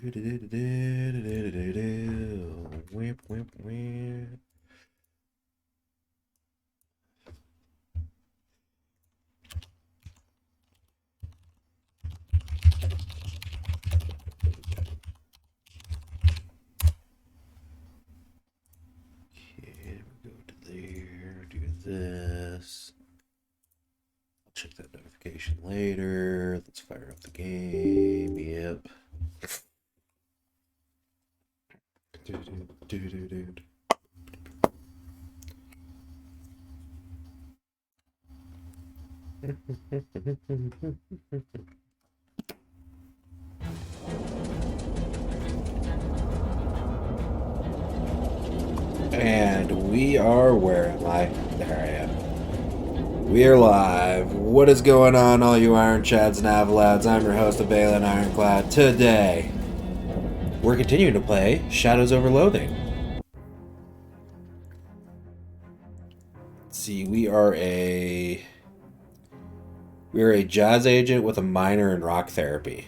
Whip, whip, whip. Okay, we go to there, do this. I'll check that notification later. Let's fire up the game. Yep. And we are, where am I? There I am. We are live. What is going on, all you Iron Chads and Avalads? I'm your host, Valen Ironclad. Today, we're continuing to play Shadows Over Loathing. Let's see, we are a jazz agent with a minor in rock therapy.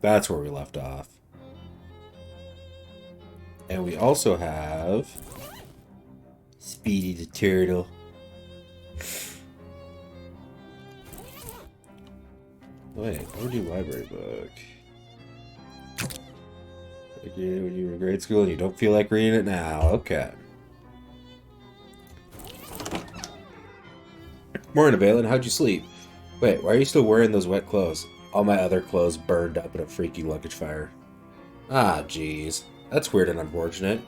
That's where we left off. And we also have Speedy the Turtle. Wait, overdue library book. Like when you were in grade school and you don't feel like reading it now. Okay. Morning, Valen. How'd you sleep? Wait, why are you still wearing those wet clothes? All my other clothes burned up in a freaky luggage fire. Ah, jeez. That's weird and unfortunate.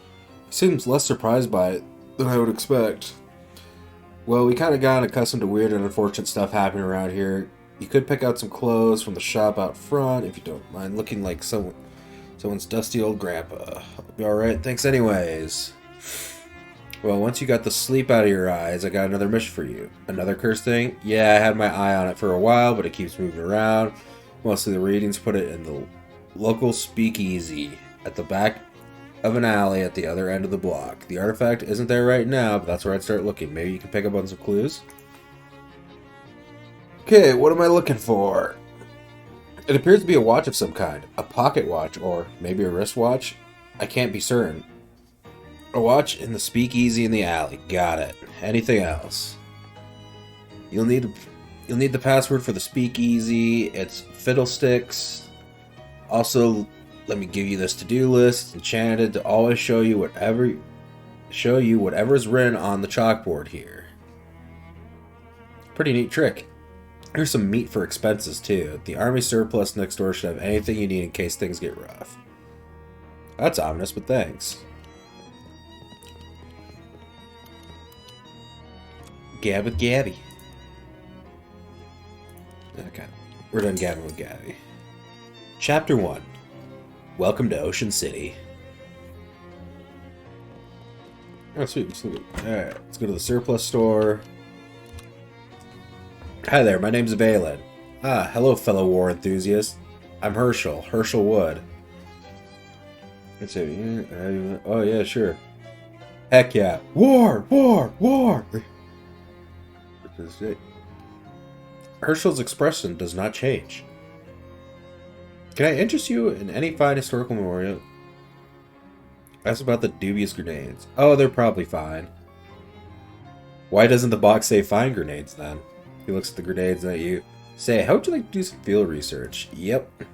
He seems less surprised by it than I would expect. Well, we kind of got accustomed to weird and unfortunate stuff happening around here. You could pick out some clothes from the shop out front if you don't mind looking like someone's dusty old grandpa. I'll be alright, thanks anyways. Well, once you got the sleep out of your eyes, I got another mission for you. Another curse thing? Yeah, I had my eye on it for a while, but it keeps moving around. Mostly the readings put it in the local speakeasy at the back of an alley at the other end of the block. The artifact isn't there right now, but that's where I'd start looking. Maybe you can pick up on some clues? Okay, what am I looking for? It appears to be a watch of some kind. A pocket watch, or maybe a wristwatch? I can't be certain. A watch in the speakeasy in the alley. Got it. Anything else? You'll need the password for the speakeasy. It's fiddlesticks. Also, let me give you this to-do list. It's enchanted to always show you whatever's written on the chalkboard here. Pretty neat trick. Here's some meat for expenses too. The army surplus next door should have anything you need in case things get rough. That's ominous, but thanks. Gab with Gabby. Okay, we're done gabbing with Gabby. Chapter 1. Welcome to Ocean City. Oh, sweet, sweet. Alright, let's go to the surplus store. Hi there, my name's Valen. Ah, hello, fellow war enthusiast. I'm Herschel Wood. Let's see. Oh, yeah, sure. Heck yeah. War! War! War! Herschel's expression does not change. Can I interest you in any fine historical memorial? Ask about the dubious grenades. Oh, they're probably fine. Why doesn't the box say fine grenades then? He looks at the grenades at you. Say, how would you like to do some field research? Yep.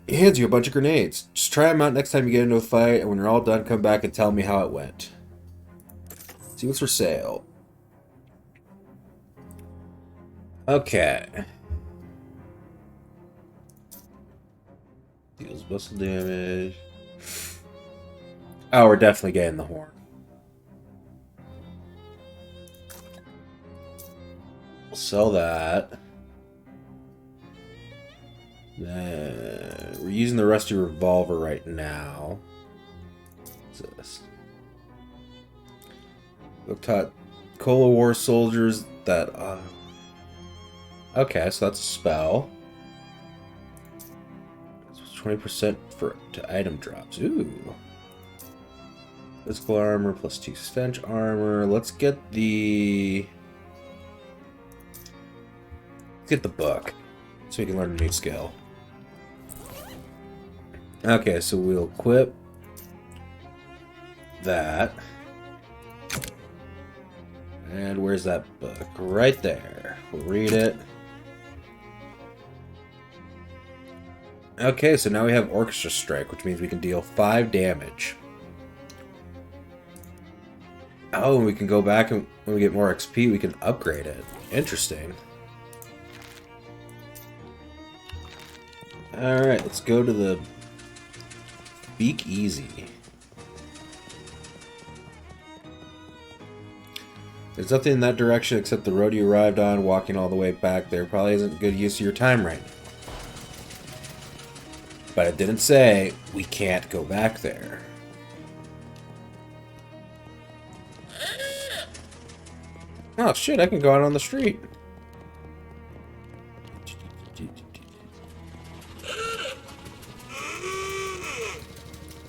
He hands you a bunch of grenades. Just try them out next time you get into a fight, and when you're all done, come back and tell me how it went. See what's for sale. Okay. Deals muscle damage. Oh, we're definitely getting the horn. We'll sell that. We're using the rusty revolver right now. What's this? Looked at Cola War soldiers that. Okay, so that's a spell. 20% to item drops. Ooh. Physical armor plus 2 stench armor. Let's get the book so we can learn a new skill. Okay, so we'll equip that. And where's that book? Right there. We'll read it. Okay, so now we have Orchestra Strike, which means we can deal 5 damage. Oh, and we can go back and when we get more XP, we can upgrade it. Interesting. Alright, let's go to the Speak Easy. There's nothing in that direction except the road you arrived on. Walking all the way back there probably isn't good use of your time right now. But it didn't say we can't go back there. Oh shit, I can go out on the street.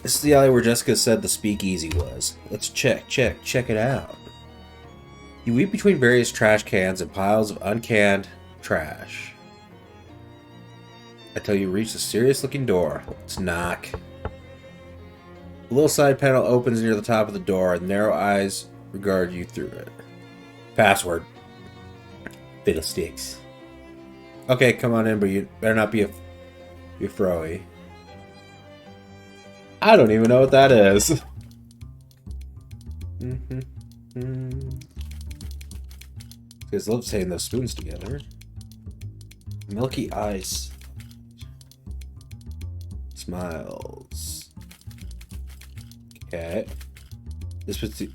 This is the alley where Jessica said the speakeasy was. Let's check it out. You weep between various trash cans and piles of uncanned trash. Until you reach a serious-looking door. Let's knock. A little side panel opens near the top of the door, and narrow eyes regard you through it. Password. Fiddlesticks. Okay, come on in, but you better not be a froey. I don't even know what that is. Because love saying those spoons together. Milky ice. Smiles. Okay. This was the...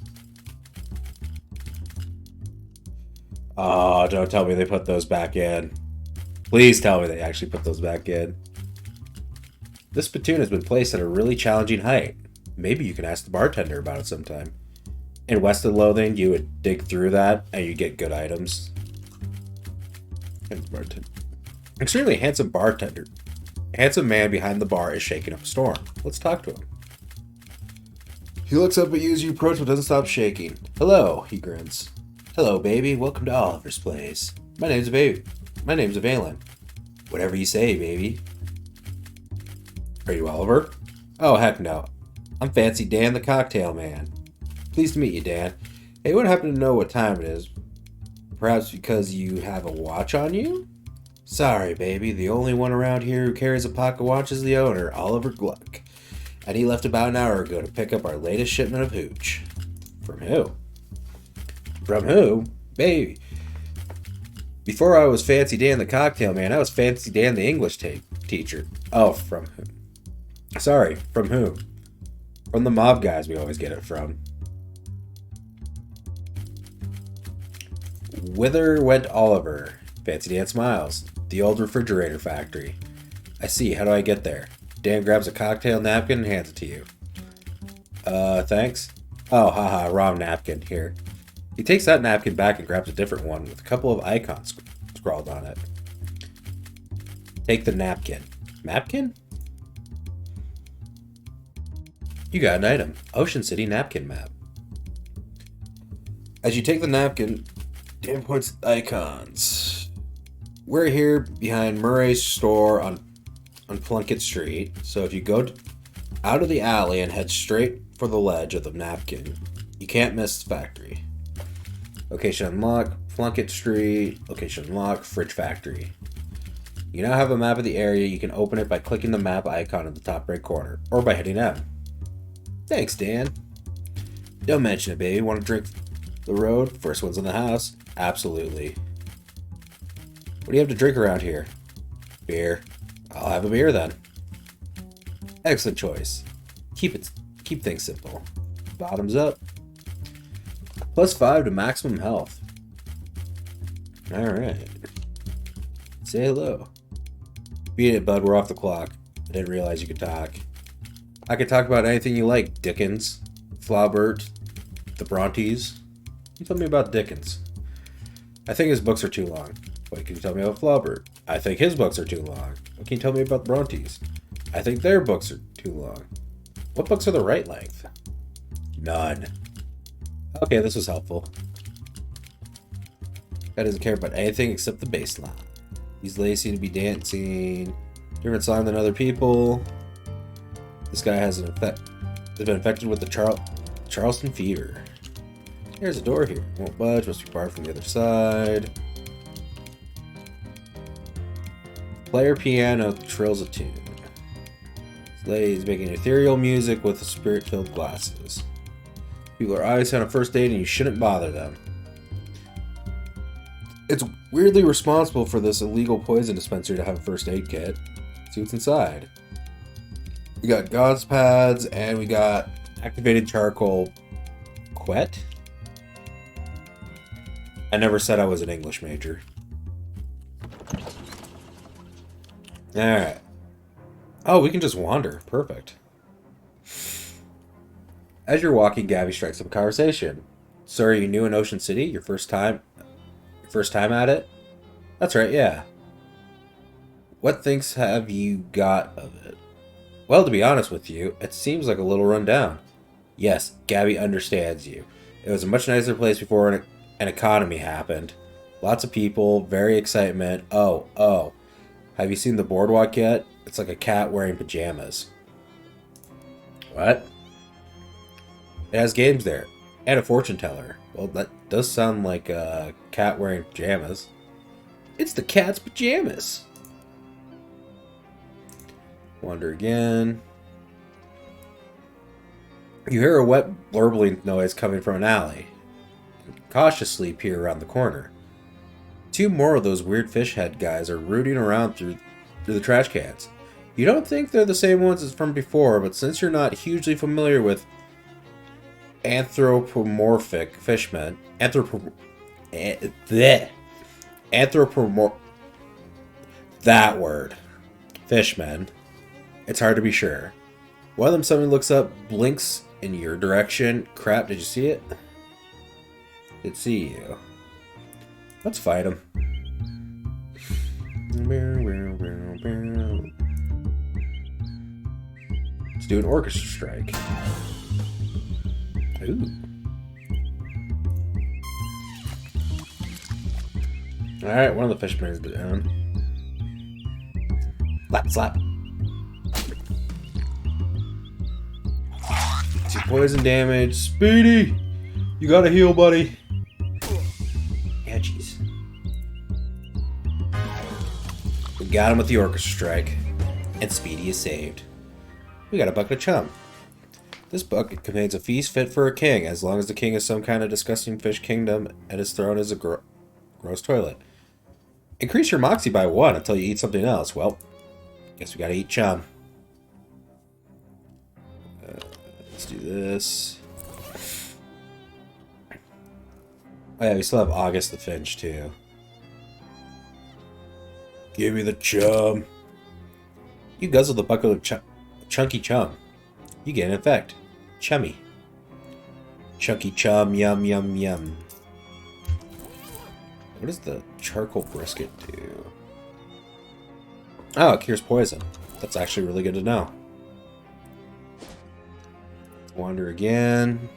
Oh, don't tell me they put those back in. Please tell me they actually put those back in. This spittoon has been placed at a really challenging height. Maybe you can ask the bartender about it sometime. In Weston Loathing, you would dig through that and you get good items. Extremely handsome bartender. Handsome man behind the bar is shaking up a storm. Let's talk to him. He looks up at you as you approach but doesn't stop shaking. Hello, he grins. Hello, baby. Welcome to Oliver's place. My name's Valen. Whatever you say, baby. Are you Oliver? Oh, heck no. I'm Fancy Dan the Cocktail Man. Pleased to meet you, Dan. Hey, would happen to know what time it is? Perhaps because you have a watch on you? Sorry, baby. The only one around here who carries a pocket watch is the owner, Oliver Gluck. And he left about an hour ago to pick up our latest shipment of hooch. From who? From who? Baby. Before I was Fancy Dan the Cocktail Man, I was Fancy Dan the English teacher. Oh, from who? Sorry, from who? From the mob guys we always get it from. Whither went Oliver? Fancy Dan smiles. The old refrigerator factory. I see. How do I get there? Dan grabs a cocktail napkin and hands it to you. Thanks. Oh, haha, wrong napkin. Here. He takes that napkin back and grabs a different one with a couple of icons scrawled on it. Take the napkin. Napkin? You got an item. Ocean City napkin map. As you take the napkin, Dan points at the icons. We're here behind Murray's store on Plunkett Street. So if you go out of the alley and head straight for the ledge of the napkin, you can't miss the factory. Location unlocked, Plunkett Street. Location unlocked, Fridge Factory. You now have a map of the area. You can open it by clicking the map icon in the top right corner, or by hitting M. Thanks, Dan. Don't mention it, baby. Want to drink the road? First one's in the house. Absolutely. What do you have to drink around here? Beer. I'll have a beer then. Excellent choice. Keep things simple. Bottoms up. +5 to maximum health. Alright. Say hello. Beat it, bud. We're off the clock. I didn't realize you could talk. I could talk about anything you like. Dickens, Flaubert, the Brontes. You tell me about Dickens. I think his books are too long. What can you tell me about Flaubert? I think his books are too long. What can you tell me about the Brontes? I think their books are too long. What books are the right length? None. Okay, this was helpful. Guy doesn't care about anything except the bass line. He's lazy to be dancing. Different song than other people. This guy has been infected with the Charleston fever. There's a door here. Won't budge. Must be barred from the other side. Player piano trills a tune. This lady's making ethereal music with spirit-filled glasses. People are obviously on a first date and you shouldn't bother them. It's weirdly responsible for this illegal poison dispenser to have a first aid kit. See what's inside. We got gauze pads and we got activated charcoal quet. I never said I was an English major. Alright. Oh, we can just wander. Perfect. As you're walking, Gabby strikes up a conversation. So are you new in Ocean City? Your first time at it? That's right, yeah. What things have you got of it? Well, to be honest with you, it seems like a little run down. Yes, Gabby understands you. It was a much nicer place before an economy happened. Lots of people, very excitement. Oh. Have you seen the boardwalk yet? It's like a cat wearing pajamas. What? It has games there. And a fortune teller. Well, that does sound like a cat wearing pajamas. It's the cat's pajamas. Wander again. You hear a wet, burbling noise coming from an alley. Cautiously peer around the corner. 2 more of those weird fish head guys are rooting around through the trash cans. You don't think they're the same ones as from before, but since you're not hugely familiar with anthropomorphic fishmen, that word, fishmen, it's hard to be sure. One of them suddenly looks up, blinks in your direction. Crap, did you see it? Did see you. Let's fight him. Let's do an orchestra strike. Ooh. Alright, one of the fishmen is down. Slap. 2 poison damage. Speedy! You gotta heal, buddy. Yeah, jeez. We got him with the orchestra strike. And Speedy is saved. We got a bucket of chum. This bucket contains a feast fit for a king, as long as the king is some kind of disgusting fish kingdom and his throne is a gross toilet. Increase your moxie by 1 until you eat something else. Well, guess we gotta eat chum. Let's do this. Oh yeah, we still have August the Finch too. Give me the chum. You guzzle the bucket of chunky chum. You get an effect. Chummy. Chunky chum, yum, yum, yum. What does the charcoal brisket do? Oh, it cures poison. That's actually really good to know. Wander again.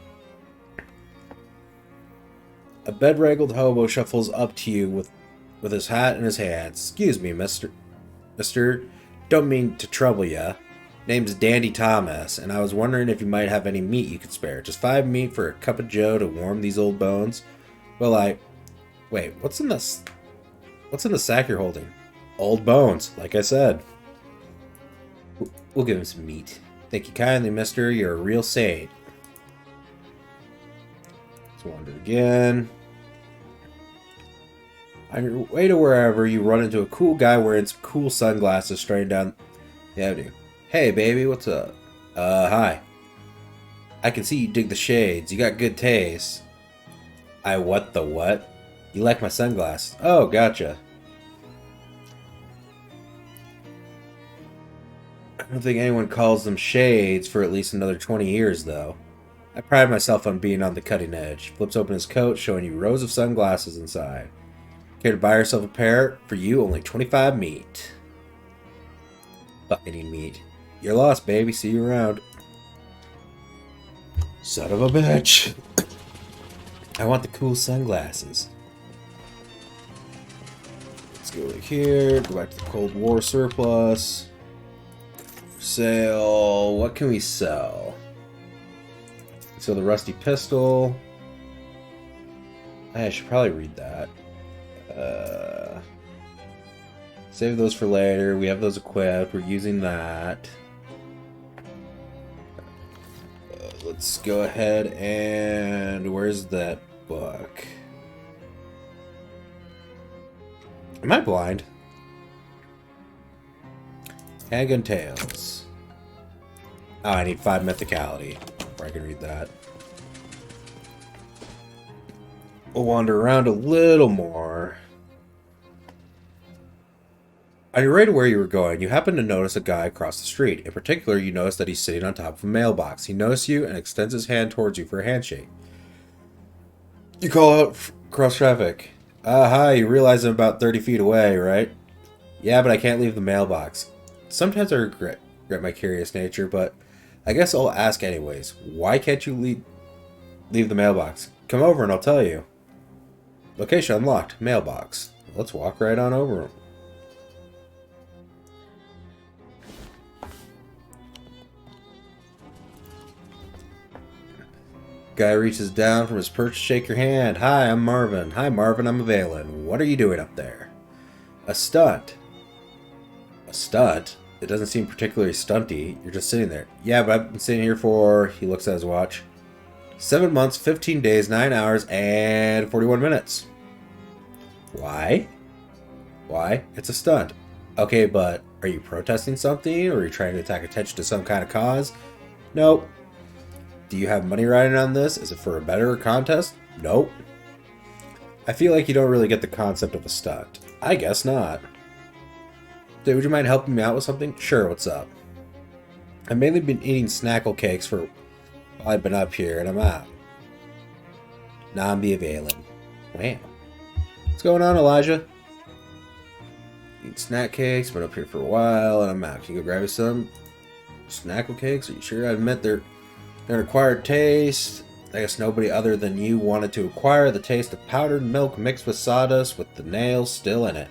A bedraggled hobo shuffles up to you with his hat in his hands. Excuse me, mister. Don't mean to trouble ya. Name's Dandy Thomas, and I was wondering if you might have any meat you could spare. Just 5 meat for a cup of joe to warm these old bones. Well, wait, what's in the sack you're holding? Old bones, like I said. We'll give him some meat. Thank you kindly, mister. You're a real saint. Let's wander again. On your way to wherever, you run into a cool guy wearing some cool sunglasses straight down the avenue. Hey, baby, what's up? Hi. I can see you dig the shades. You got good taste. What the what? You like my sunglasses? Oh, gotcha. I don't think anyone calls them shades for at least another 20 years, though. I pride myself on being on the cutting edge. Flips open his coat, showing you rows of sunglasses inside. Care to buy yourself a pair? For you, only 25 meat. Fucking eat meat. You're lost, baby. See you around. Son of a bitch. I want the cool sunglasses. Let's go over here. Go back to the Cold War surplus. Sale. What can we sell? So the rusty pistol. I should probably read that. Save those for later. We have those equipped. We're using that. Let's go ahead and... Where's that book? Am I blind? Handgun Tales. Oh, I need 5 mythicality. Before I can read that. We'll wander around a little more. On your way to where you were going, you happen to notice a guy across the street. In particular, you notice that he's sitting on top of a mailbox. He notices you and extends his hand towards you for a handshake. You call out across traffic. Hi, you realize I'm about 30 feet away, right? Yeah, but I can't leave the mailbox. Sometimes I regret my curious nature, but I guess I'll ask anyways. Why can't you leave the mailbox? Come over and I'll tell you. Location unlocked. Mailbox. Let's walk right on over. Guy reaches down from his perch to shake your hand. Hi, I'm Marvin. Hi, Marvin, I'm Valen. What are you doing up there? A stunt. A stunt? It doesn't seem particularly stunty. You're just sitting there. Yeah, but I've been sitting here for... He looks at his watch. 7 months, 15 days, 9 hours, and 41 minutes. Why? Why? It's a stunt. Okay, but are you protesting something? Or are you trying to attack attention to some kind of cause? Nope. Do you have money riding on this? Is it for a better contest? Nope. I feel like you don't really get the concept of a stunt. I guess not. Dude, would you mind helping me out with something? Sure, what's up? I've mainly been eating snackle cakes for while I've been up here, and I'm out. Nambi Valen. Wow. What's going on, Elijah? Eat snack cakes, been up here for a while, and I'm out. Can you go grab me some snackle cakes? Are you sure? I admit they're an acquired taste. I guess nobody other than you wanted to acquire the taste of powdered milk mixed with sawdust with the nails still in it.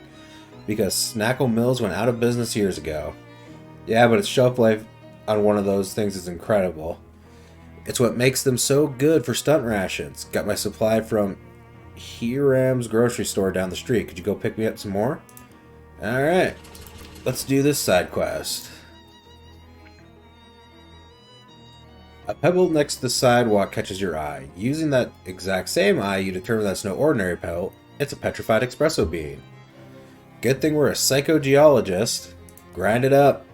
Because Snackle Mills went out of business years ago. Yeah, but its shelf life on one of those things is incredible. It's what makes them so good for stunt rations. Got my supply from Hiram's grocery store down the street. Could you go pick me up some more? Alright. Let's do this side quest. A pebble next to the sidewalk catches your eye. Using that exact same eye, you determine that's no ordinary pebble. It's a petrified espresso bean. Good thing we're a psychogeologist. Grind it up.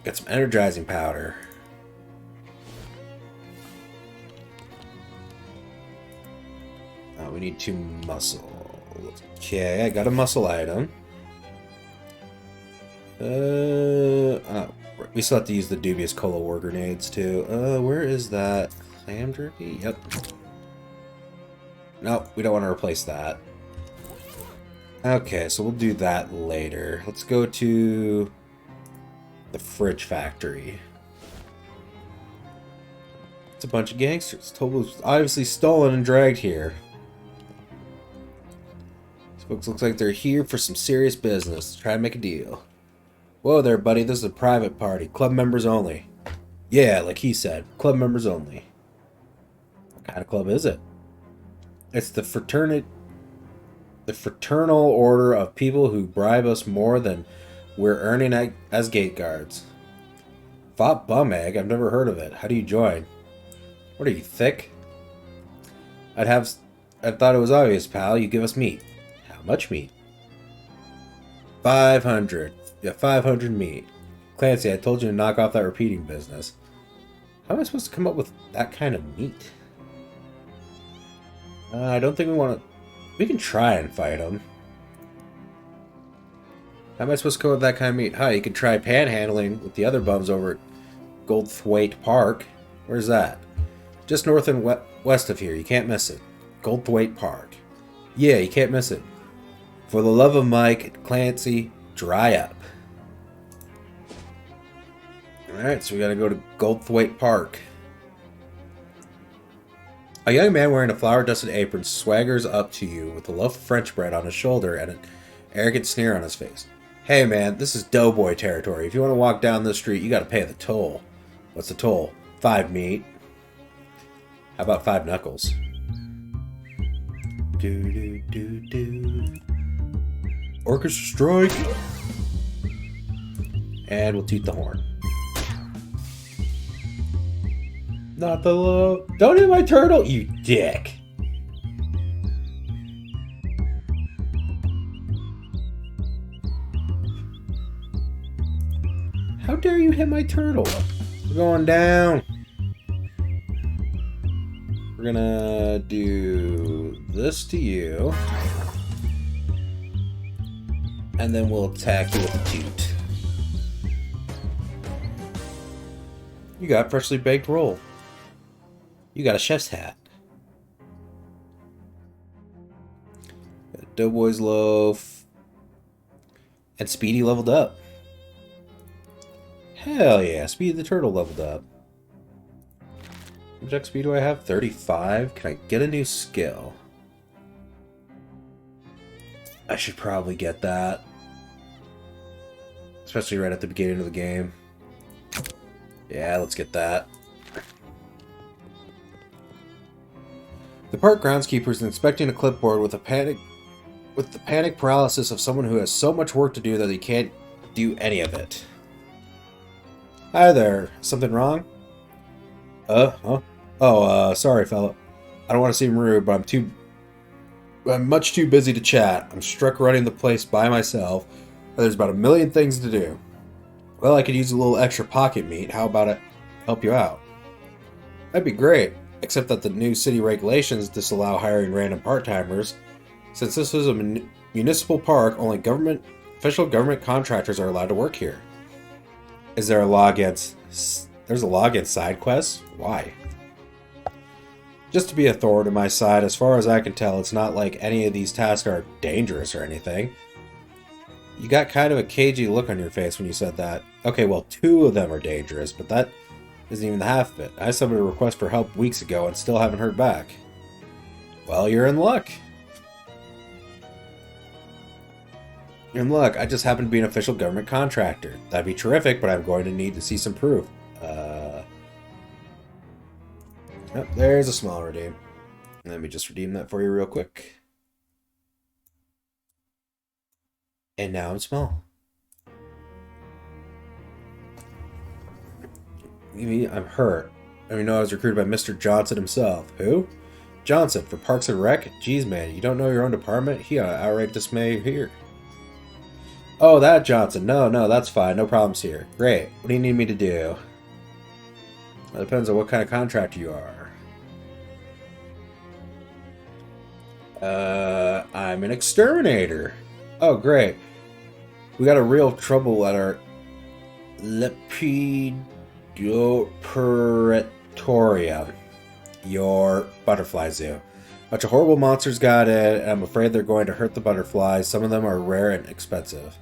Get some energizing powder. We need 2 muscle. Okay, I got a muscle item. We still have to use the dubious cola war grenades too. Where is that? Clam jerky? Yep. Nope, we don't want to replace that. Okay, so we'll do that later. Let's go to the fridge factory. It's a bunch of gangsters. Totally, obviously stolen and dragged here. These folks looks like they're here for some serious business. Try to make a deal. Whoa there, buddy. This is a private party. Club members only. Yeah, like he said. Club members only. What kind of club is it? It's the fraternal order of people who bribe us more than we're earning as gate guards. Fought bum egg? I've never heard of it. How do you join? What are you, thick? I thought it was obvious, pal. You give us meat. How much meat? 500. Yeah, 500 meat. Clancy, I told you to knock off that repeating business. How am I supposed to come up with that kind of meat? I don't think we want to... We can try and fight him. How am I supposed to go with that kind of meat? Hi, you can try panhandling with the other bums over at Goldthwaite Park. Where's that? Just north and west of here. You can't miss it. Goldthwaite Park. Yeah, you can't miss it. For the love of Mike, Clancy, dry up. Alright, so we gotta go to Goldthwaite Park. A young man wearing a flour-dusted apron swaggers up to you with a loaf of French bread on his shoulder and an arrogant sneer on his face. Hey man, this is Doughboy territory. If you want to walk down this street, you gotta pay the toll. What's the toll? 5 meat. How about 5 knuckles? Do do do do. Orchestra strike! And we'll toot the horn. Not the low. Don't hit my turtle, you dick! How dare you hit my turtle? We're going down. We're gonna do this to you. And then we'll attack you with a toot. You got freshly baked roll. You got a chef's hat. Got a Doughboy's loaf. And Speedy leveled up. Hell yeah, Speedy the turtle leveled up. Object speed do I have? 35? Can I get a new skill? I should probably get that. Especially right at the beginning of the game. Yeah, let's get that. The park groundskeeper is inspecting a clipboard with the panic paralysis of someone who has so much work to do that he can't do any of it. Hi there. Something wrong? Huh? Oh, sorry, fella. I don't want to seem rude, but I'm much too busy to chat. I'm struck running the place by myself. There's about 1 million things to do. Well, I could use a little extra pocket meat. How about I help you out? That'd be great, except that the new city regulations disallow hiring random part-timers. Since this is a municipal park, only official government contractors are allowed to work here. Is there a law against... There's a law against side quests? Why? Just to be a thorn in my side, as far as I can tell, it's not like any of these tasks are dangerous or anything. You got kind of a cagey look on your face when you said that. Okay, well, 2 of them are dangerous, but that isn't even the half of it. I submitted a request for help weeks ago and still haven't heard back. Well, you're in luck. And look, I just happen to be an official government contractor. That'd be terrific, but I'm going to need to see some proof. Oh, there's a small redeem. Let me just redeem that for you real quick. And now I'm small. You mean I'm hurt? I mean, no, I was recruited by Mr. Johnson himself. Who? Johnson, for Parks and Rec? Jeez, man, you don't know your own department? He ought to outright dismay here. Oh, that Johnson. No, that's fine. No problems here. Great. What do you need me to do? Well, it depends on what kind of contractor you are. I'm an exterminator. Oh, great. We got a real trouble at our Lepidopteratoria, your butterfly zoo. A bunch of horrible monsters got in, and I'm afraid they're going to hurt the butterflies. Some of them are rare and expensive.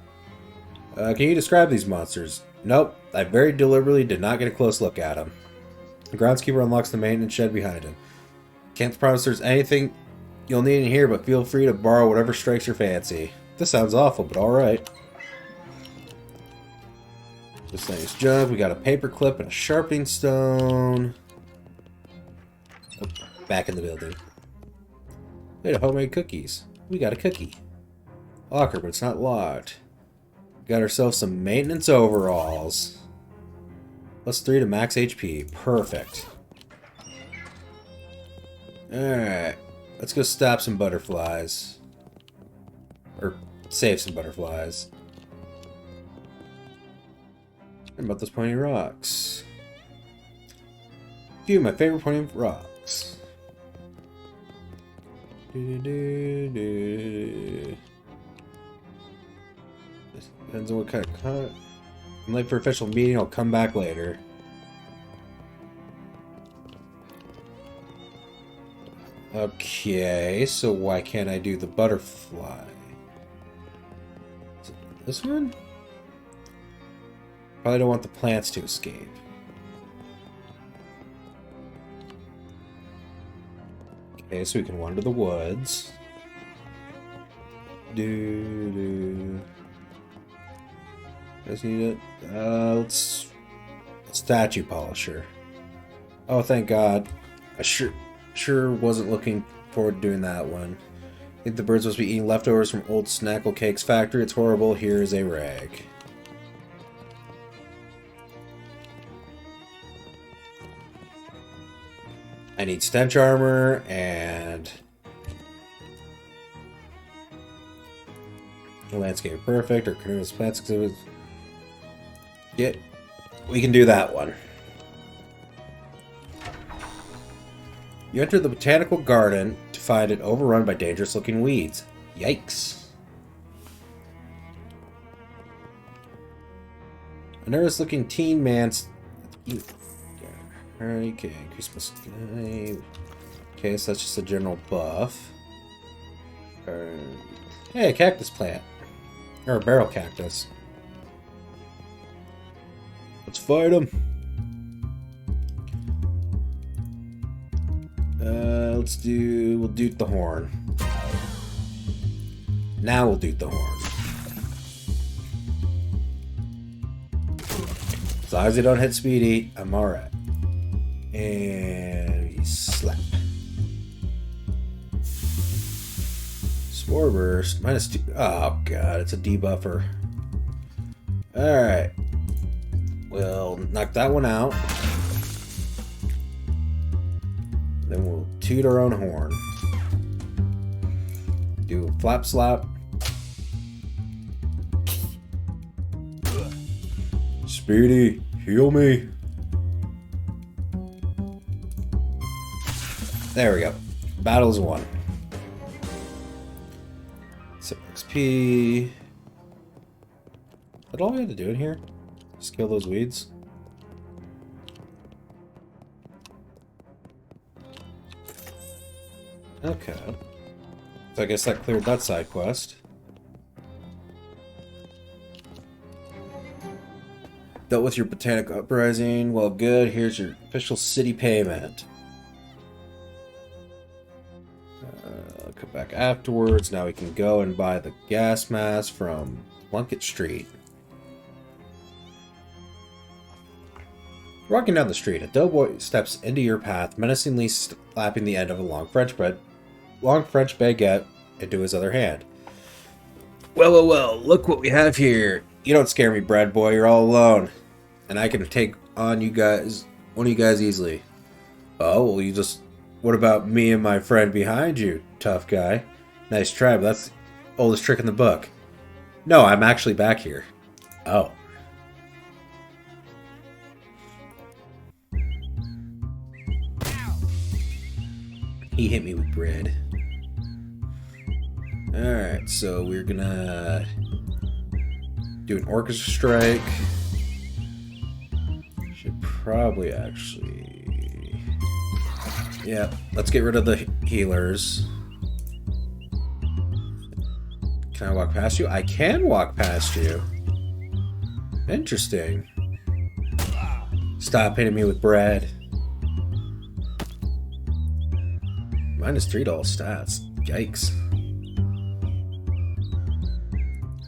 Can you describe these monsters? Nope, I very deliberately did not get a close look at them. The groundskeeper unlocks the maintenance shed behind him. Can't promise there's anything you'll need in here, but feel free to borrow whatever strikes your fancy. This sounds awful, but alright. This nice jug. We got a paper clip and a sharpening stone. Oh, back in the building. We had homemade cookies. We got a cookie. Locker, but it's not locked. Got ourselves some maintenance overalls. +3 to max HP. Perfect. Alright. Let's go stop some butterflies. Or save some butterflies. What about those pointy rocks? Few of my favorite pointy rocks. Depends on what kind of cut. I'm late for official meeting. I'll come back later. Okay, so why can't I do the butterfly? Is it this one? Probably don't want the plants to escape. Okay, so we can wander the woods. Just need it. Let's statue polisher. Oh, thank God. I sure wasn't looking forward to doing that one. I think the birds must be eating leftovers from old Snackle Cake's factory. It's horrible. Here is a rag. I need stench armor and landscape perfect or continuous plants exhibit. Yeah, we can do that one. You enter the botanical garden to find it overrun by dangerous-looking weeds. Yikes. A nervous-looking teen man... Okay, increase my... Okay, so that's just a general buff. Hey, a cactus plant. Or a barrel cactus. Let's fight him. We'll doot the horn. Now we'll doot the horn. As long as they don't hit Speedy, I'm alright. And we slap. Spore burst, -2. Oh god, it's a debuffer. Alright. We'll knock that one out. Then we'll toot our own horn. Do a flap slap. Speedy, heal me. There we go. Battle's won. Some XP. Is that all we had to do in here? Just kill those weeds? Okay. So I guess that cleared that side quest. Dealt with your botanic uprising. Well, good. Here's your official city payment. I'll come back afterwards. Now we can go and buy the gas mask from Plunkett Street. Walking down the street, a doughboy steps into your path, menacingly slapping the end of a long French baguette into his other hand. Well, look what we have here. You don't scare me, bread boy, you're all alone. And I can take on one of you guys easily. Oh, well, what about me and my friend behind you, tough guy? Nice try, but that's the oldest trick in the book. No, I'm actually back here. Oh. He hit me with bread. Alright, so we're gonna do an orchestra strike. Should probably actually... Yeah, let's get rid of the healers. Can I walk past you? I can walk past you. Interesting. Stop hitting me with bread. -3 to all stats. Yikes.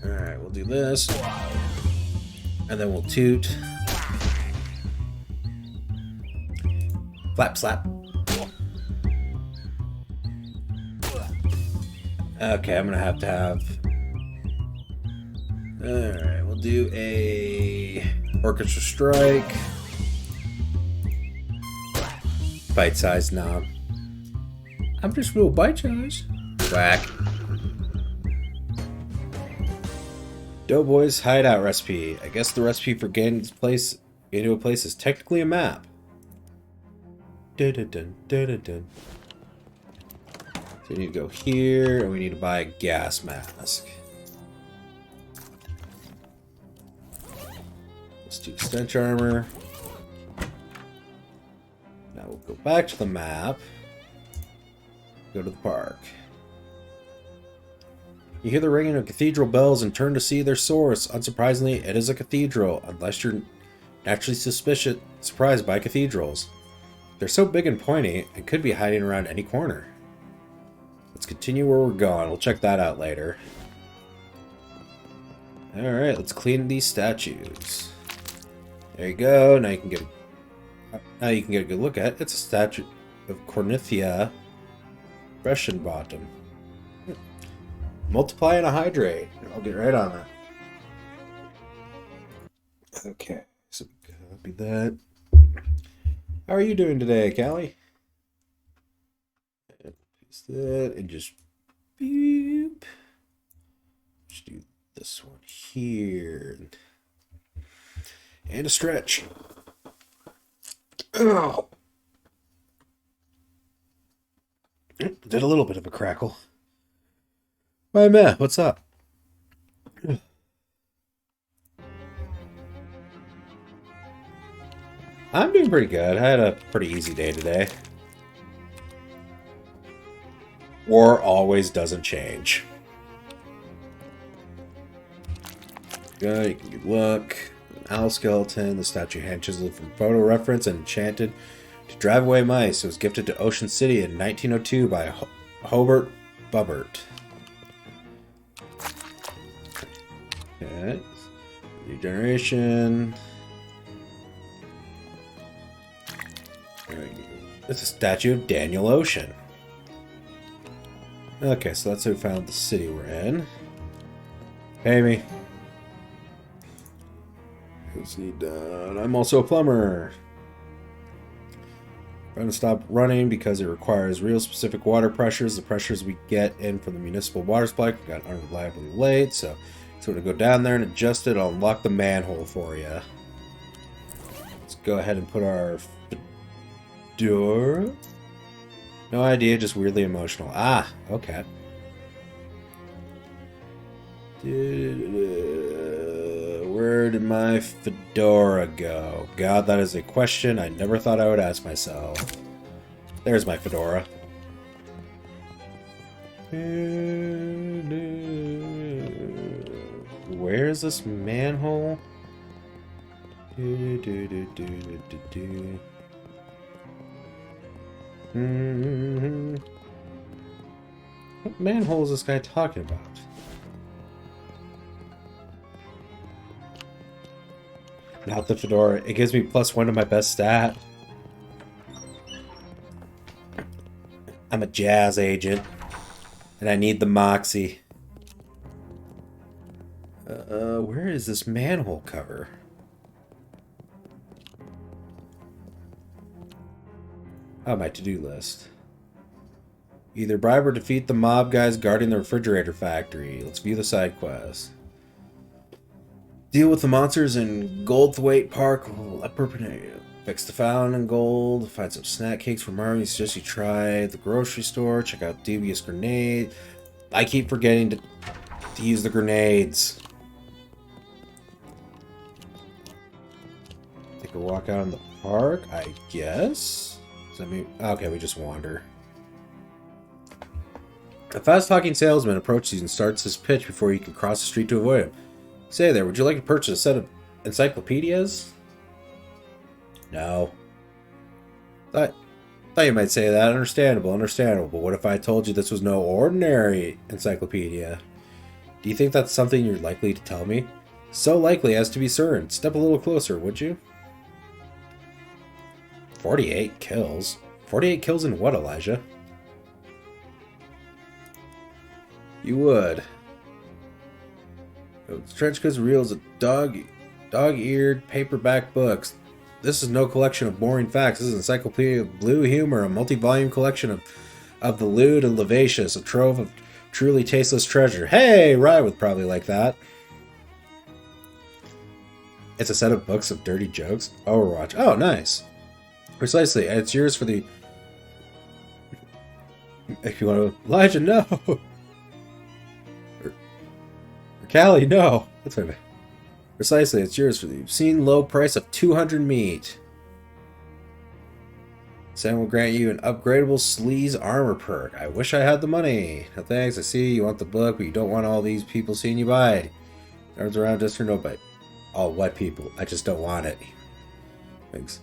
Alright, we'll do this. And then we'll toot. Flap slap. Okay, I'm gonna have to have... Alright, we'll do a orchestra strike. Bite-sized knob. I'm just real bite-sized. Whack. Doughboy's hideout recipe. I guess the recipe for getting into a place is technically a map. Dun dun dun dun dun. So we need to go here, and we need to buy a gas mask. Let's do stench armor. Now we'll go back to the map. Go to the park. You hear the ringing of cathedral bells and turn to see their source. Unsurprisingly, it is a cathedral, unless you're naturally surprised by cathedrals. They're so big and pointy, and could be hiding around any corner. Let's continue where we're going. We'll check that out later. Alright, let's clean these statues. There you go. Now you can get a good look at it. It's a statue of Cornithia Bottom. Multiply and a hydrate. I'll get right on that. Okay, so copy that. How are you doing today, Callie? And paste that and just beep. Just do this one here. And a stretch. Oh. Did a little bit of a crackle. Why, Matt? What's up? I'm doing pretty good. I had a pretty easy day today. War always doesn't change. Good, you can get luck. An owl skeleton, the statue hand chiseled from photo reference and enchanted to drive away mice. It was gifted to Ocean City in 1902 by Hobart Bubbert. Okay. New generation. It's a statue of Daniel Ocean. Okay, so that's how we found the city we're in. Pay me. Let's need done. I'm also a plumber. I'm going to stop running because it requires real specific water pressures. The pressures we get in from the municipal water supply got unreliably late, so we're going to go down there and adjust it. I'll unlock the manhole for you. Let's go ahead and put our door. No idea, just weirdly emotional. Ah, okay. Where did my fedora go? God, that is a question I never thought I would ask myself. There's my fedora. Where is this manhole? What manhole is this guy talking about? Not the fedora. It gives me +1 to my best stat. I'm a jazz agent. And I need the moxie. Where is this manhole cover? Oh, my to-do list. Either bribe or defeat the mob guys guarding the refrigerator factory. Let's view the side quest. Deal with the monsters in Goldthwaite Park. Fix the fountain in gold. Find some snack cakes for Mario. Suggest you try the grocery store. Check out devious grenade. I keep forgetting to use the grenades. Take a walk out in the park, I guess. Does that mean... Okay, we just wander. A fast-talking salesman approaches you and starts his pitch before you can cross the street to avoid him. Say there, would you like to purchase a set of encyclopedias? No. Thought you might say that. Understandable. But what if I told you this was no ordinary encyclopedia? Do you think that's something you're likely to tell me? So likely as to be certain. Step a little closer, would you? 48 kills? 48 kills in what, Elijah? You would. Trenchcoats reels of dog-eared paperback books. This is no collection of boring facts. This is an encyclopedia of blue humor, a multi-volume collection of the lewd and lavacious, a trove of truly tasteless treasure. Hey, Rye would probably like that. It's a set of books of dirty jokes. Overwatch. Oh, nice. Precisely, and it's yours for the... If you want to... Elijah, no! Or Callie, no! That's what I meant. Precisely, it's yours for the obscene low price of 200 meat. Sam will grant you an upgradable sleaze armor perk. I wish I had the money. No thanks, I see you want the book, but you don't want all these people seeing you buy it. Turns around just for nobody. All white people. I just don't want it. Thanks.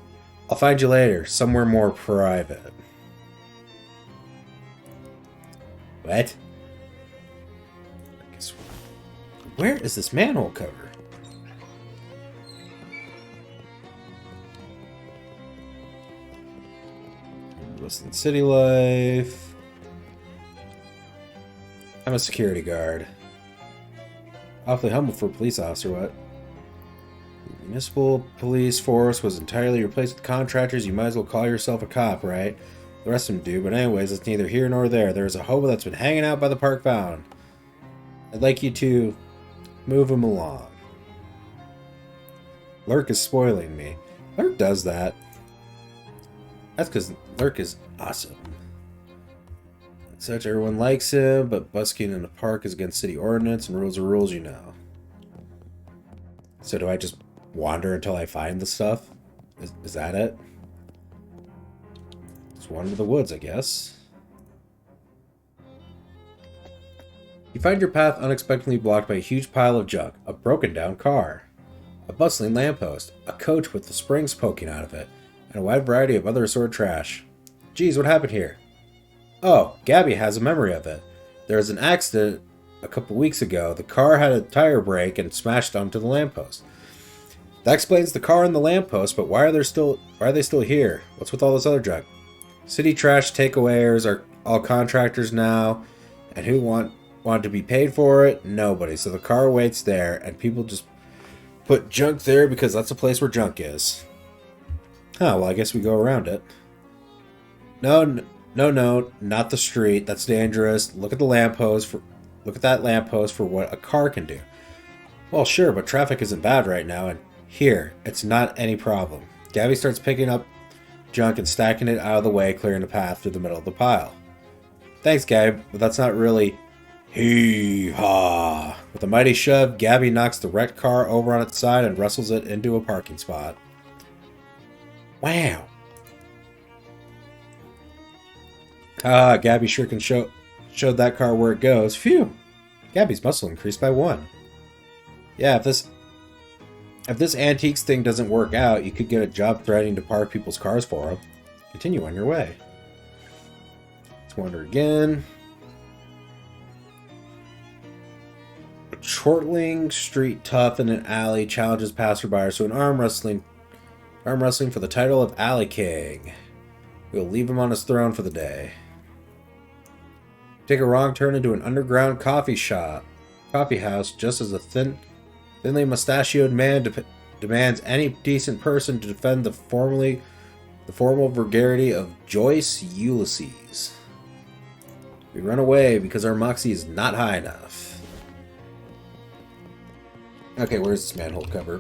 I'll find you later, somewhere more private. What? I guess Where is this manhole cover? Listen, city life. I'm a security guard. Awfully humble for a police officer, what? The municipal police force was entirely replaced with contractors. You might as well call yourself a cop, right? The rest of them do, but anyways, it's neither here nor there. There's a hobo that's been hanging out by the park fountain. I'd like you to move him along. Lurk is spoiling me. Lurk does that. That's because Lurk is awesome. Such everyone likes him, but busking in the park is against city ordinance, and rules are rules, you know. So do I just wander until I find the stuff? Is that it? Just wander to the woods, I guess. You find your path unexpectedly blocked by a huge pile of junk, a broken down car, a bustling lamppost, a coach with the springs poking out of it, and a wide variety of other assorted trash. Geez, what happened here? Oh, Gabby has a memory of it. There was an accident a couple weeks ago. The car had a tire break and smashed onto the lamppost. That explains the car and the lamppost, but why are they still here? What's with all this other junk? City trash takeawayers are all contractors now, and who wanted to be paid for it? Nobody. So the car waits there, and people just put junk there because that's a place where junk is. Oh, well, I guess we go around it. No, not the street. That's dangerous. Look at the lamppost. Look at that lamppost for what a car can do. Well, sure, but traffic isn't bad right now, and here, it's not any problem. Gabby starts picking up junk and stacking it out of the way, clearing the path through the middle of the pile. Thanks, Gab, but that's not really... Hee-haw! With a mighty shove, Gabby knocks the wrecked car over on its side and wrestles it into a parking spot. Wow! Ah, Gabby sure can showed that car where it goes. Phew! Gabby's muscle increased by 1. Yeah, if this antiques thing doesn't work out, you could get a job threatening to park people's cars for them. Continue on your way. Let's wander again. A chortling street tough in an alley challenges passerby to an arm wrestling for the title of Alley King. We'll leave him on his throne for the day. Take a wrong turn into an underground coffee house, just as a thinly mustachioed man demands any decent person to defend the formal vulgarity of Joyce Ulysses. We run away because our moxie is not high enough. Okay, where's this manhole cover?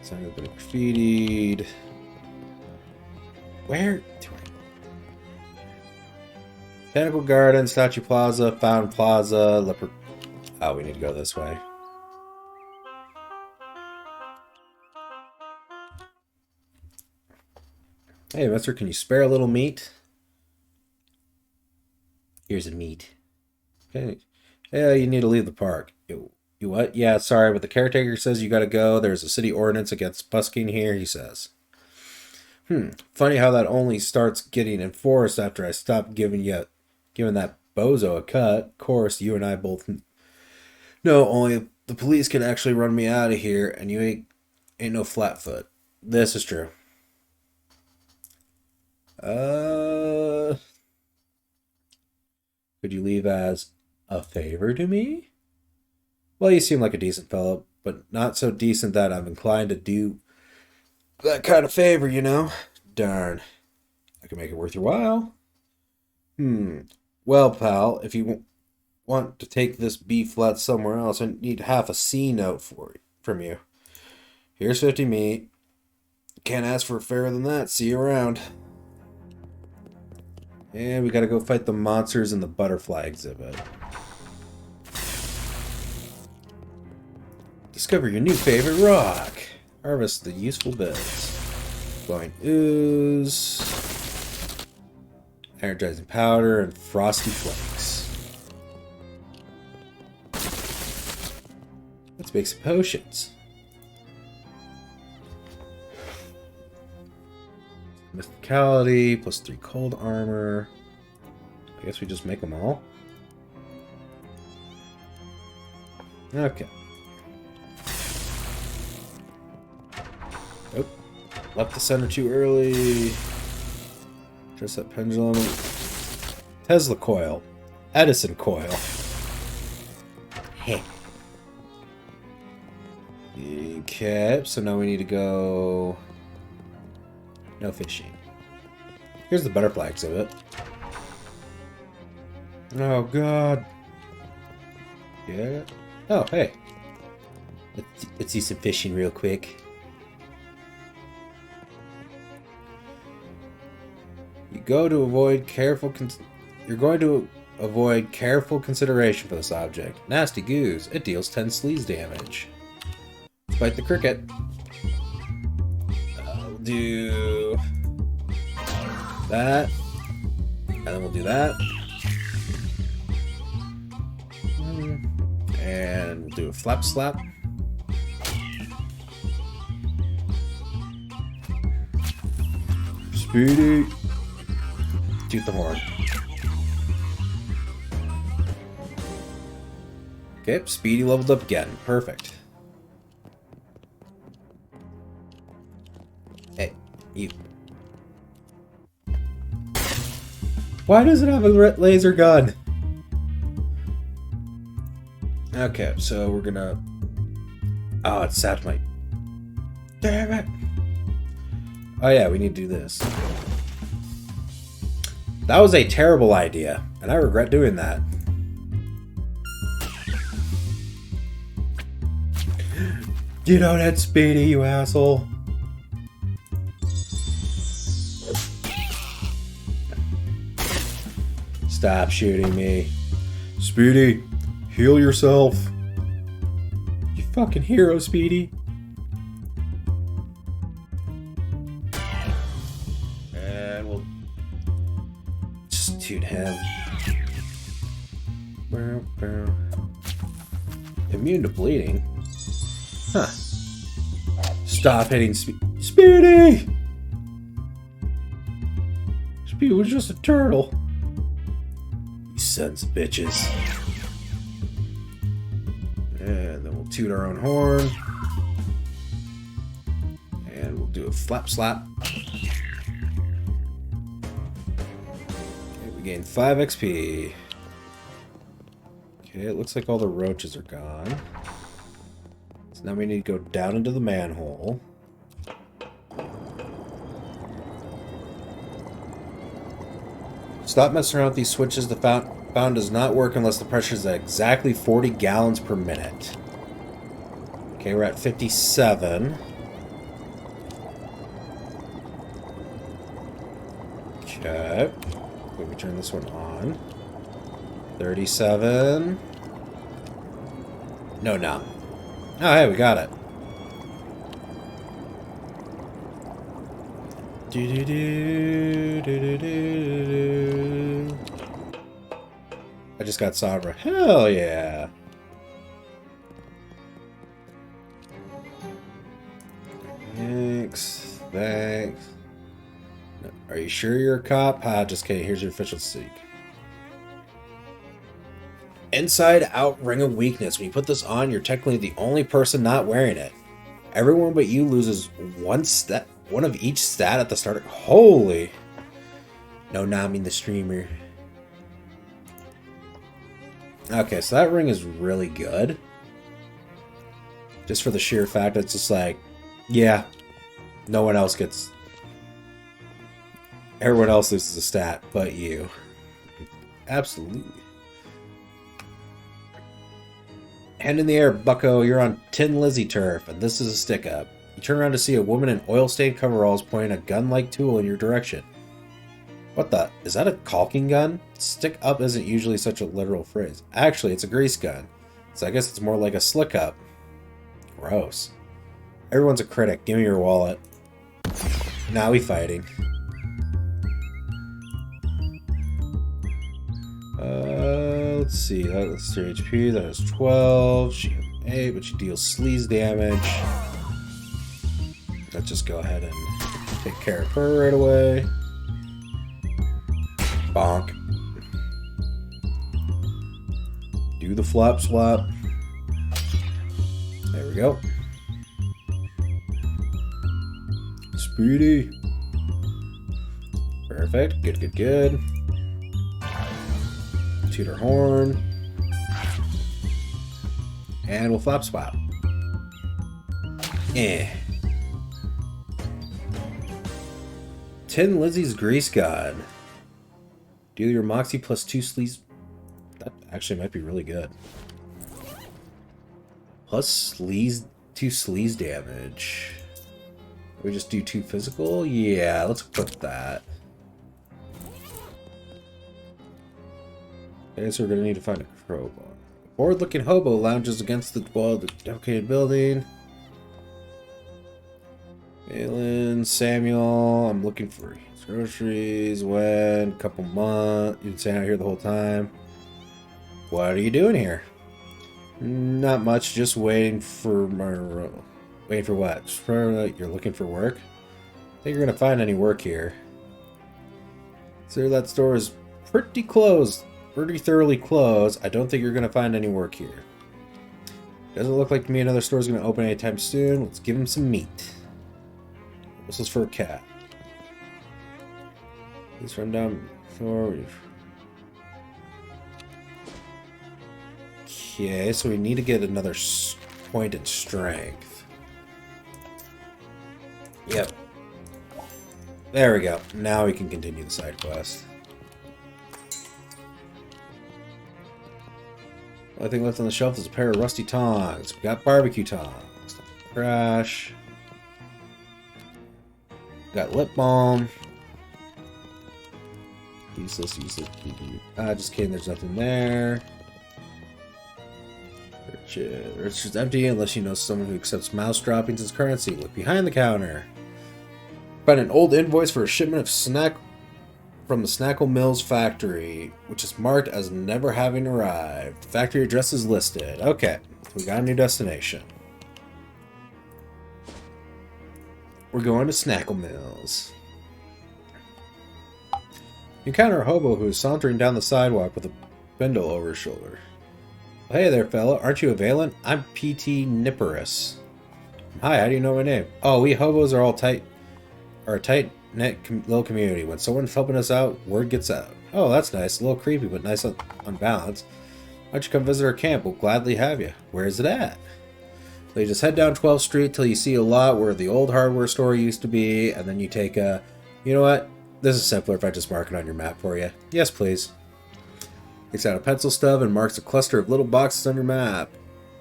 Sign has been graffitied. Where do I... Botanical Garden, Statue Plaza, Fountain Plaza, Oh, we need to go this way. Hey, mister, can you spare a little meat? Here's a meat. Okay. Yeah, you need to leave the park. You what? Yeah, sorry, but the caretaker says you gotta go. There's a city ordinance against busking here, he says. Funny how that only starts getting enforced after I stop giving that bozo a cut. Of course, you and I both know only the police can actually run me out of here, and you ain't no flatfoot. This is true. Could you leave as a favor to me? Well, you seem like a decent fellow, but not so decent that I'm inclined to do that kind of favor, you know? Darn. I can make it worth your while. Well, pal, if you want to take this B-flat somewhere else, I need half a C note from you. Here's 50 meat. Can't ask for fairer than that. See you around. And we gotta go fight the monsters in the butterfly exhibit. Discover your new favorite rock. Harvest the useful bits. Glowing ooze. Energizing powder and frosty flakes. Let's make some potions. Mysticality, +3 cold armor. I guess we just make them all. Okay. Oh, left the center too early. Just that pendulum. Tesla coil. Edison coil. Heh. Okay, so now we need to go... No fishing. Here's the butterfly exhibit. Oh, God. Yeah. Oh, hey. Let's do some fishing real quick. You're going to avoid careful consideration for this object. Nasty goose. It deals 10 sleaze damage. Fight the cricket. We'll do that. And then we'll do that. And we'll do a flap slap. Speedy. Toot the horn. Okay, Speedy leveled up again. Perfect. Hey, you. Why does it have a laser gun? Okay, so we're gonna... Oh, it sapped my... Damn it! Oh yeah, we need to do this. That was a terrible idea, and I regret doing that. Get on that, Speedy, you asshole. Stop shooting me. Speedy, heal yourself. You fucking hero, Speedy. And we'll just shoot him. Immune to bleeding. Huh. Stop hitting Speedy! Speedy was just a turtle. You sons of bitches. And then we'll toot our own horn. And we'll do a flap slap. Okay, we gain 5 XP. Okay, it looks like all the roaches are gone. So now we need to go down into the manhole. Stop messing around with these switches. The fountain does not work unless the pressure is at exactly 40 gallons per minute. Okay, we're at 57. Okay. Let me turn this one on. 37. No. Oh, hey, we got it. I just got Sabra. Hell yeah. Thanks. Are you sure you're a cop? Just kidding. Here's your official seek. Inside out ring of weakness. When you put this on, you're technically the only person not wearing it. Everyone but you loses one of each stat at the start. Holy. No, I mean the streamer. Okay, so that ring is really good. Just for the sheer fact that it's just like, yeah, no one else gets... Everyone else loses a stat but you. Absolutely. Hand in the air, bucko. You're on Tin Lizzie turf, and this is a stick-up. You turn around to see a woman in oil-stained coveralls pointing a gun-like tool in your direction. What the? Is that a caulking gun? Stick-up isn't usually such a literal phrase. Actually, it's a grease gun. So I guess it's more like a slick-up. Gross. Everyone's a critic. Give me your wallet. Now we fighting. Let's see. That's 3 HP. That is 12. She has 8, but she deals sleaze damage. Let's just go ahead and take care of her right away. Bonk. Do the flap swap. we go. Speedy. Perfect. Good, good, good. Toot our horn. And we'll flop swap. Tin Lizzie's Grease God. Deal your Moxie plus 2 sleaze. That actually might be really good. Plus sleaze 2 sleaze damage. We just do 2 physical? Yeah, let's put that. Okay, so we're gonna need to find a crowbar. Bored-looking hobo lounges against the wall of the defecated building. Alan, Samuel, I'm looking for groceries. When? Couple months. You've been staying out here the whole time. What are you doing here? Not much. Just waiting for my. Waiting for what? You're looking for work? I think you're gonna find any work here. Sir, that store is pretty closed. Pretty thoroughly closed. I don't think you're gonna find any work here. Doesn't look like to me another store's gonna open anytime soon. Let's give him some meat. This is for a cat. Let's run down forward. Okay, so we need to get another point in strength. Yep. There we go. Now we can continue the side quest. Only thing left on the shelf is a pair of rusty tongs. We got barbecue tongs. Crash. Got lip balm. Useless, useless. Just kidding, there's nothing there. It's just empty unless you know someone who accepts mouse droppings as currency. Look behind the counter. Find an old invoice for a shipment of snack from the Snackle Mills factory, which is marked as never having arrived. The factory address is listed. Okay, we got a new destination. We're going to Snackle Mills. You encounter a hobo who is sauntering down the sidewalk with a bundle over his shoulder. Well, hey there, fella. Aren't you a Valen? I'm P.T. Nipperus. Hi, how do you know my name? Oh, we hobos are a tight-knit little community. When someone's helping us out, word gets out. Oh, that's nice. A little creepy, but nice on balance. Why don't you come visit our camp? We'll gladly have you. Where is it at? So you just head down 12th Street till you see a lot where the old hardware store used to be, and then you take a... You know what? This is simpler if I just mark it on your map for you. Yes, please. Takes out a pencil stub and marks a cluster of little boxes on your map.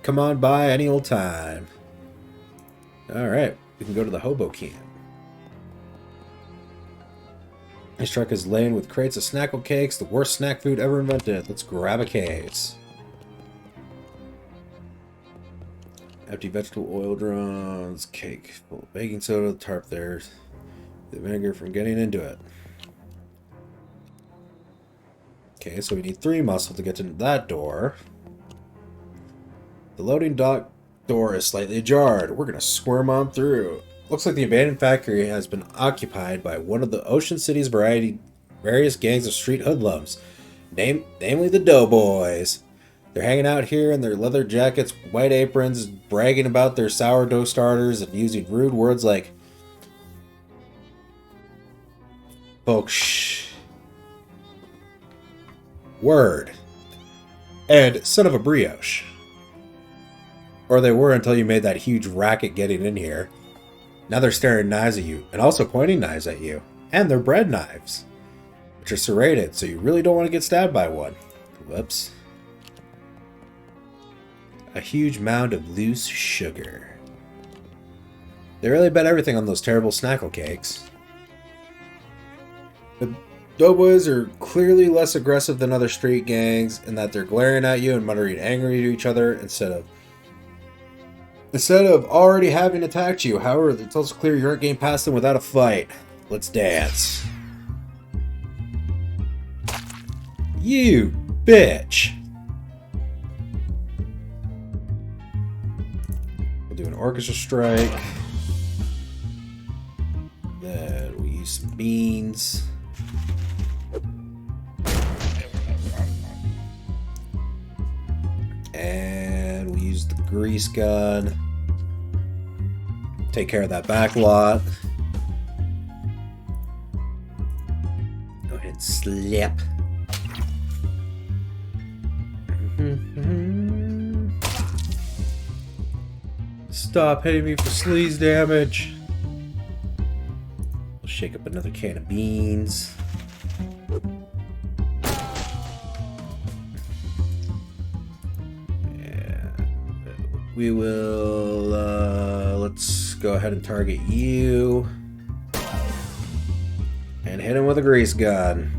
Come on by any old time. Alright, we can go to the hobo camp. His truck is laden with crates of snackle cakes, the worst snack food ever invented. Let's grab a case. Empty vegetable oil drums, cake full of baking soda, the tarp there. The vinegar from getting into it. Okay, so we need 3 muscle to get to that door. The loading dock door is slightly ajar. We're going to squirm on through. Looks like the abandoned factory has been occupied by one of the Ocean City's various gangs of street hoodlums, namely the Doughboys. They're hanging out here in their leather jackets, white aprons, bragging about their sourdough starters and using rude words like "folks," "word," and "son of a brioche." Or they were until you made that huge racket getting in here. Now they're staring knives at you, and also pointing knives at you. And they're bread knives, which are serrated, so you really don't want to get stabbed by one. Whoops. A huge mound of loose sugar. They really bet everything on those terrible snackle cakes. The Doughboys are clearly less aggressive than other street gangs in that they're glaring at you and muttering angrily to each other instead of already having attacked you. However, it's also clear you aren't getting past them without a fight. Let's dance. You bitch! We'll do an orchestra strike. Then we use some beans. And we use the grease gun. take care of that back lot. Go ahead and slip. Stop hitting me for sleaze damage. We'll shake up another can of beans. We will, let's go ahead and target you. And hit him with a grease gun.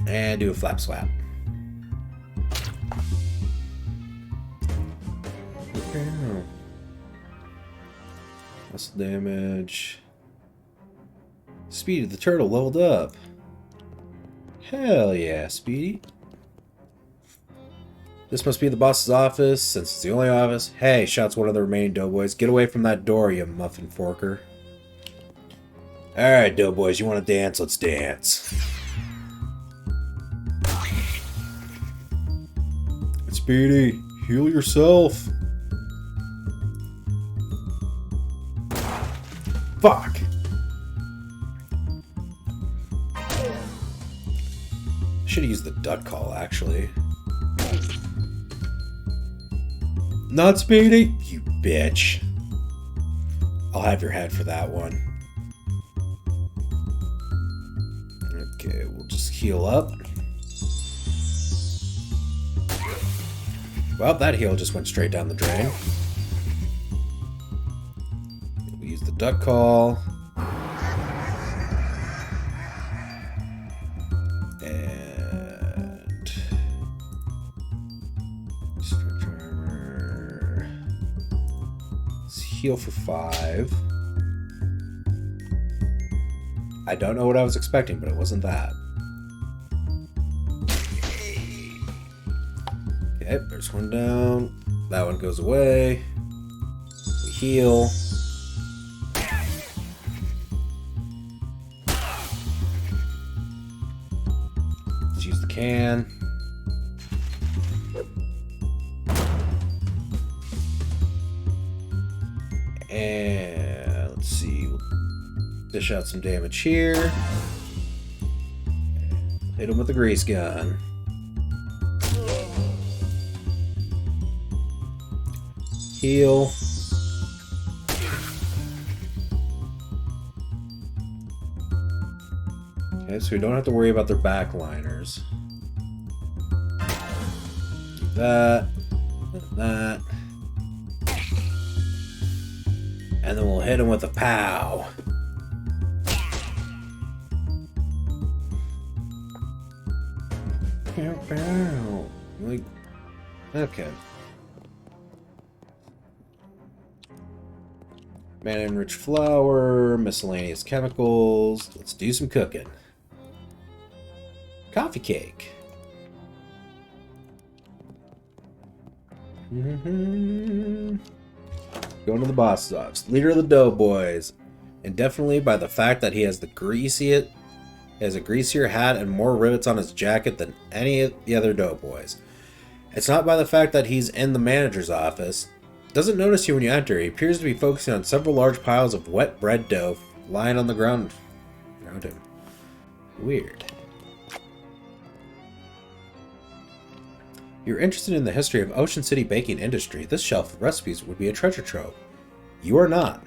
And do a flap swap. Okay. Muscle damage. Speedy the turtle leveled up. Hell yeah, Speedy. This must be the boss's office, since it's the only office. Hey, shouts one of the remaining doughboys. Get away from that door, you muffin forker. Alright, doughboys, you want to dance? Let's dance. Speedy, heal yourself. Fuck. Should have used the duck call, actually. Not Speedy, you bitch. I'll have your head for that one. Okay, we'll just heal up. Well, that heal just went straight down the drain. We'll use the duck call. And... stretch armor. Let's heal for 5. I don't know what I was expecting, but it wasn't that. Okay, there's one down. That one goes away. We heal. Let's use the can. And let's see. We'll dish out some damage here. Hit him with the grease gun. Heal. Okay, so we don't have to worry about their backliners. That. That. And then we'll hit him with a pow. Pow, pow. Like, okay. Mana-enriched flour, miscellaneous chemicals. Let's do some cooking. Coffee cake. Going to the boss's office. Leader of the Doughboys. And definitely by the fact that he has a greasier hat and more rivets on his jacket than any of the other Doughboys. It's not by the fact that he's in the manager's office. Doesn't notice you when you enter. He appears to be focusing on several large piles of wet bread dough lying on the ground around him. Weird. You're interested in the history of Ocean City baking industry. This shelf of recipes would be a treasure trove. You are not.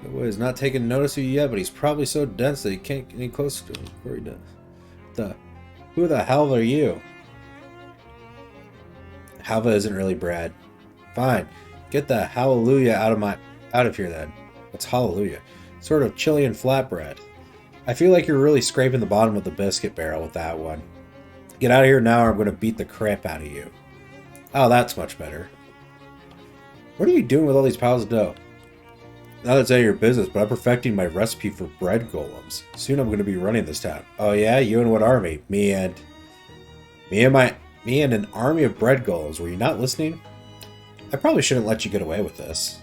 The boy has not taken notice of you yet, but he's probably so dense that you can't get any closer to him before he does. Who the hell are you? Halva isn't really bread. Fine. Get the hallelujah out of here then. What's hallelujah? Sort of Chilean flatbread. I feel like you're really scraping the bottom of the biscuit barrel with that one. Get out of here now or I'm going to beat the crap out of you. Oh, that's much better. What are you doing with all these piles of dough? Now that's out of your business, but I'm perfecting my recipe for bread golems. Soon I'm going to be running this town. Oh yeah? You and what army? Me and an army of bread golems. Were you not listening? I probably shouldn't let you get away with this.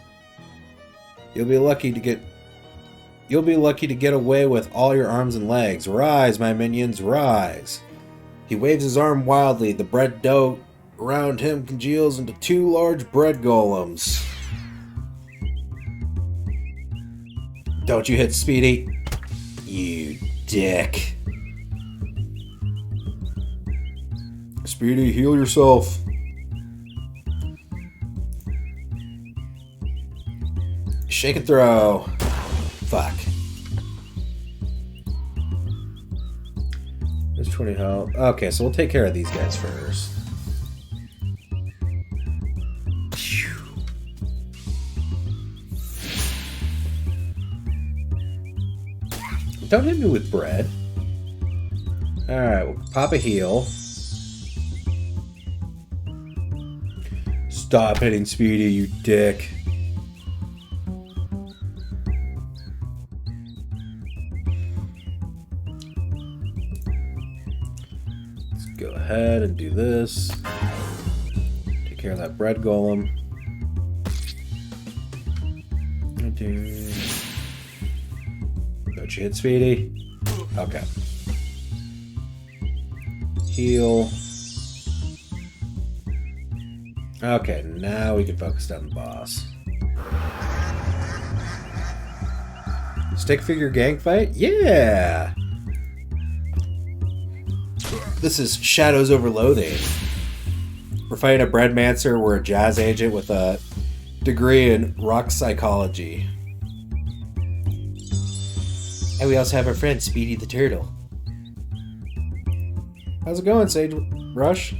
You'll be lucky to get away with all your arms and legs. Rise, my minions, rise. He waves his arm wildly. The bread dough Around him congeals into 2 large bread golems. Don't you hit Speedy. You dick. Speedy, heal yourself. Shake and throw. Fuck. There's 20 health. Okay, so we'll take care of these guys first. Don't hit me with bread. Alright, we'll pop a heal. Stop hitting Speedy, you dick. Let's go ahead and do this. Take care of that bread golem. Don't you hit Speedy? Okay. Heal. Okay, now we can focus on the boss. Stick figure gang fight? Yeah! This is Shadows Over Loathing. We're fighting a breadmancer. We're a jazz agent with a degree in rock psychology. And we also have our friend Speedy the Turtle. How's it going, Sage Rush?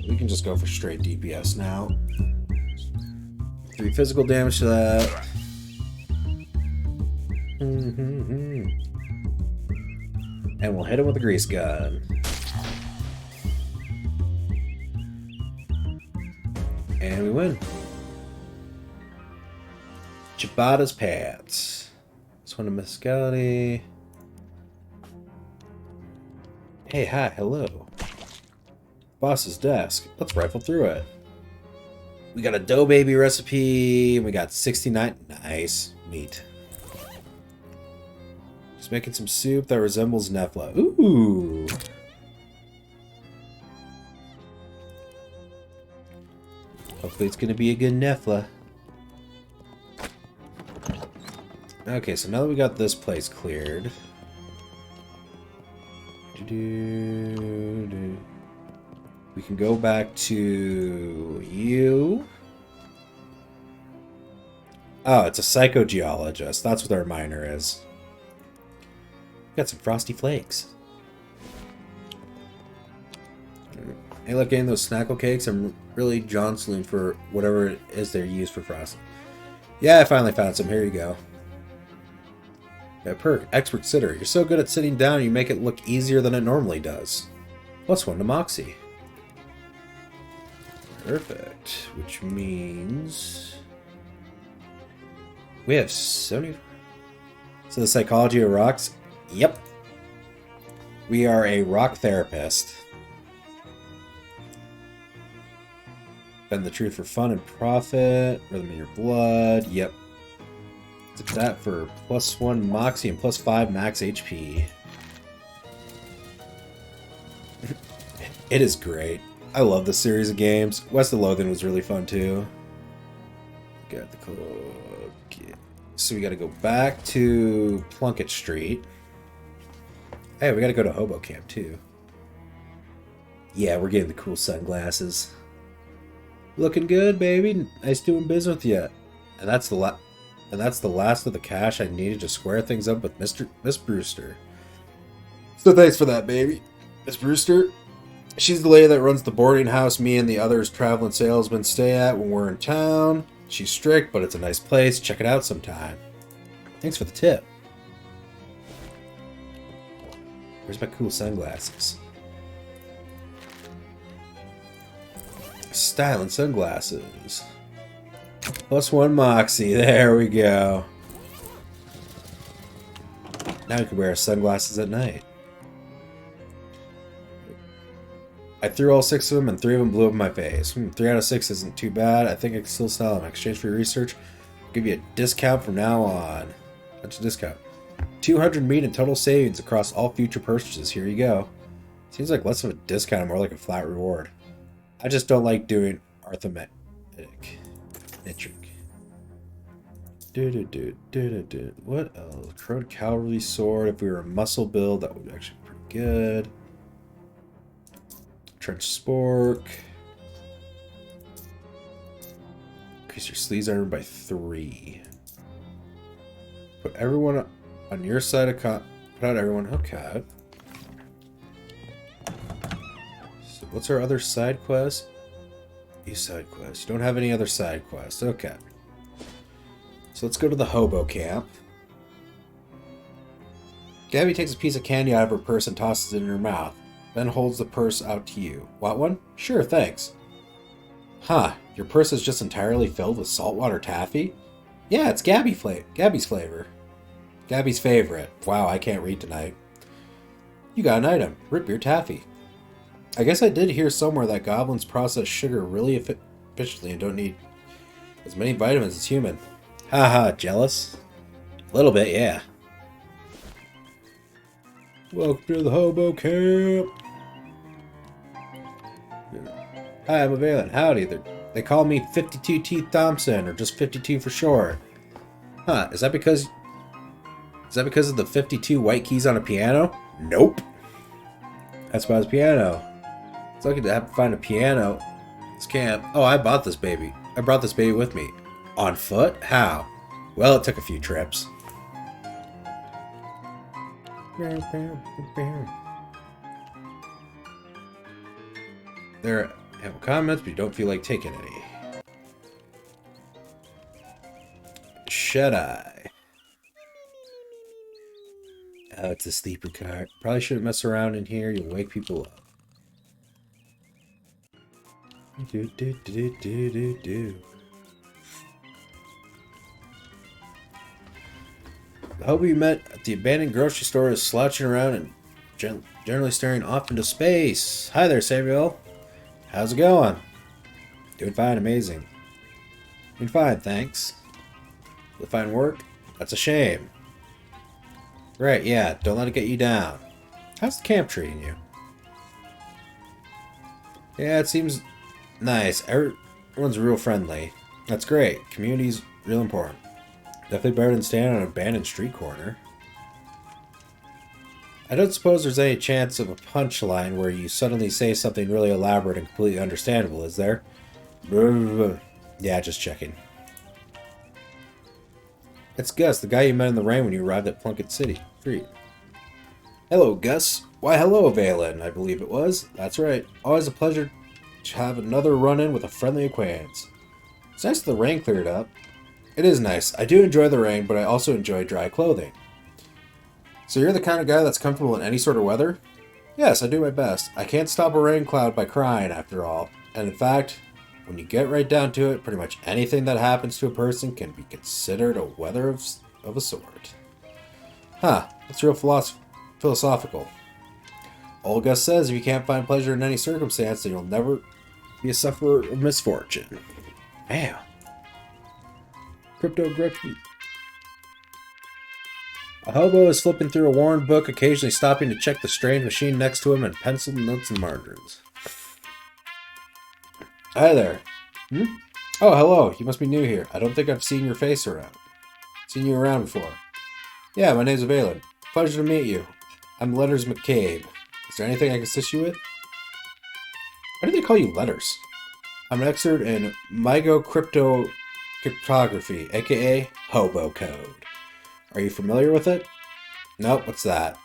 We can just go for straight DPS now. 3 physical damage to that. And we'll hit him with a grease gun. And we win. Ciabatta's Pants. This one of Mescality. Hey, hi, hello. Boss's desk. Let's rifle through it. We got a dough baby recipe. And we got 69. Nice. Meat. Just making some soup that resembles Nefla. Ooh. Hopefully it's going to be a good Nefla. Okay, so now that we got this place cleared. We can go back to you. Oh, it's a psychogeologist. That's what our minor is. Got some frosty flakes. Hey, look, getting those snackle cakes. I'm really jostling for whatever it is they're used for frosting. Yeah, I finally found some. Here you go. Yeah, perk, expert sitter. You're so good at sitting down, you make it look easier than it normally does. +1 to Moxie. Perfect. Which means we have 70. So the psychology of rocks? Yep. We are a rock therapist. Bend the truth for fun and profit. Rhythm in your blood. Yep. It's that for +1 Moxie and +5 max HP. It is great. I love this series of games. West of Loathing was really fun too. Got the cloak. So we gotta go back to Plunkett Street. Hey, we gotta go to Hobo Camp too. Yeah, we're getting the cool sunglasses. Looking good, baby. Nice doing business with you. And that's the last of the cash I needed to square things up with Miss Brewster. So thanks for that, baby. Miss Brewster, she's the lady that runs the boarding house me and the others traveling salesmen stay at when we're in town. She's strict, but it's a nice place. Check it out sometime. Thanks for the tip. Where's my cool sunglasses? Styling sunglasses. +1 Moxie. There we go. Now we can wear our sunglasses at night. I threw all 6 of them, and 3 of them blew up in my face. 3 out of 6 isn't too bad. I think I can still sell them. In exchange for your research, I'll give you a discount from now on. What's a discount? 200 meat in total savings across all future purchases. Here you go. Seems like less of a discount and more like a flat reward. I just don't like doing arithmetic. Metric. What else? Crowed cavalry sword. If we were a muscle build, that would be actually pretty good. Trench spork. Increase your sleeves armor by 3. Put everyone on your side of put out everyone. Okay. So what's our other side quest? East side quest. You don't have any other side quests. Okay. So let's go to the hobo camp. Gabby takes a piece of candy out of her purse and tosses it in her mouth, then holds the purse out to you. Want one? Sure, thanks. Huh, your purse is just entirely filled with saltwater taffy? Yeah, it's Gabby's flavor. Gabby's favorite. Wow, I can't read tonight. You got an item. Rip your taffy. I guess I did hear somewhere that goblins process sugar really efficiently and don't need as many vitamins as human. Haha, jealous? A little bit, yeah. Welcome to the hobo camp. Hi, I'm Valen. Howdy. They call me 52 Teeth Thompson, or just 52 for short. Huh, is that because of the 52 white keys on a piano? Nope. That's about his piano. It's lucky to have to find a piano. This camp. Oh, I bought this baby. I brought this baby with me. On foot? How? Well, it took a few trips. There have comments, but you don't feel like taking any. Should I? Oh, it's a sleeper cart. Probably shouldn't mess around in here. You'll wake people up. The hobo you met at the abandoned grocery store is slouching around and generally staring off into space. Hi there, Samuel. How's it going? Doing fine, amazing. Doing fine, thanks. You'll find work? That's a shame. Right, yeah, don't let it get you down. How's the camp treating you? Yeah, it seems nice. Everyone's real friendly. That's great. Community's real important. Definitely better than standing on an abandoned street corner. I don't suppose there's any chance of a punchline where you suddenly say something really elaborate and completely understandable, is there? Yeah, just checking. It's Gus, the guy you met in the rain when you arrived at Plunkett City. Street. Hello, Gus. Why, hello, Valen, I believe it was. That's right. Always a pleasure to have another run-in with a friendly acquaintance. It's nice that the rain cleared up. It is nice. I do enjoy the rain, but I also enjoy dry clothing. So you're the kind of guy that's comfortable in any sort of weather? Yes, I do my best. I can't stop a rain cloud by crying, after all. And in fact, when you get right down to it, pretty much anything that happens to a person can be considered a weather of a sort. Huh, that's real philosophical. Old Gus says if you can't find pleasure in any circumstance, then you'll never be a sufferer of misfortune. Damn. Cryptography. A hobo is flipping through a worn book, occasionally stopping to check the strange machine next to him and penciled notes and margins. Hi there. Oh, hello. You must be new here. I don't think I've seen your face around. Seen you around before. Yeah, my name's Valen. Pleasure to meet you. I'm Letters McCabe. Is there anything I can assist you with? Why do they call you Letters? I'm an expert in cryptography, aka hobo code. Are you familiar with it? Nope, what's that?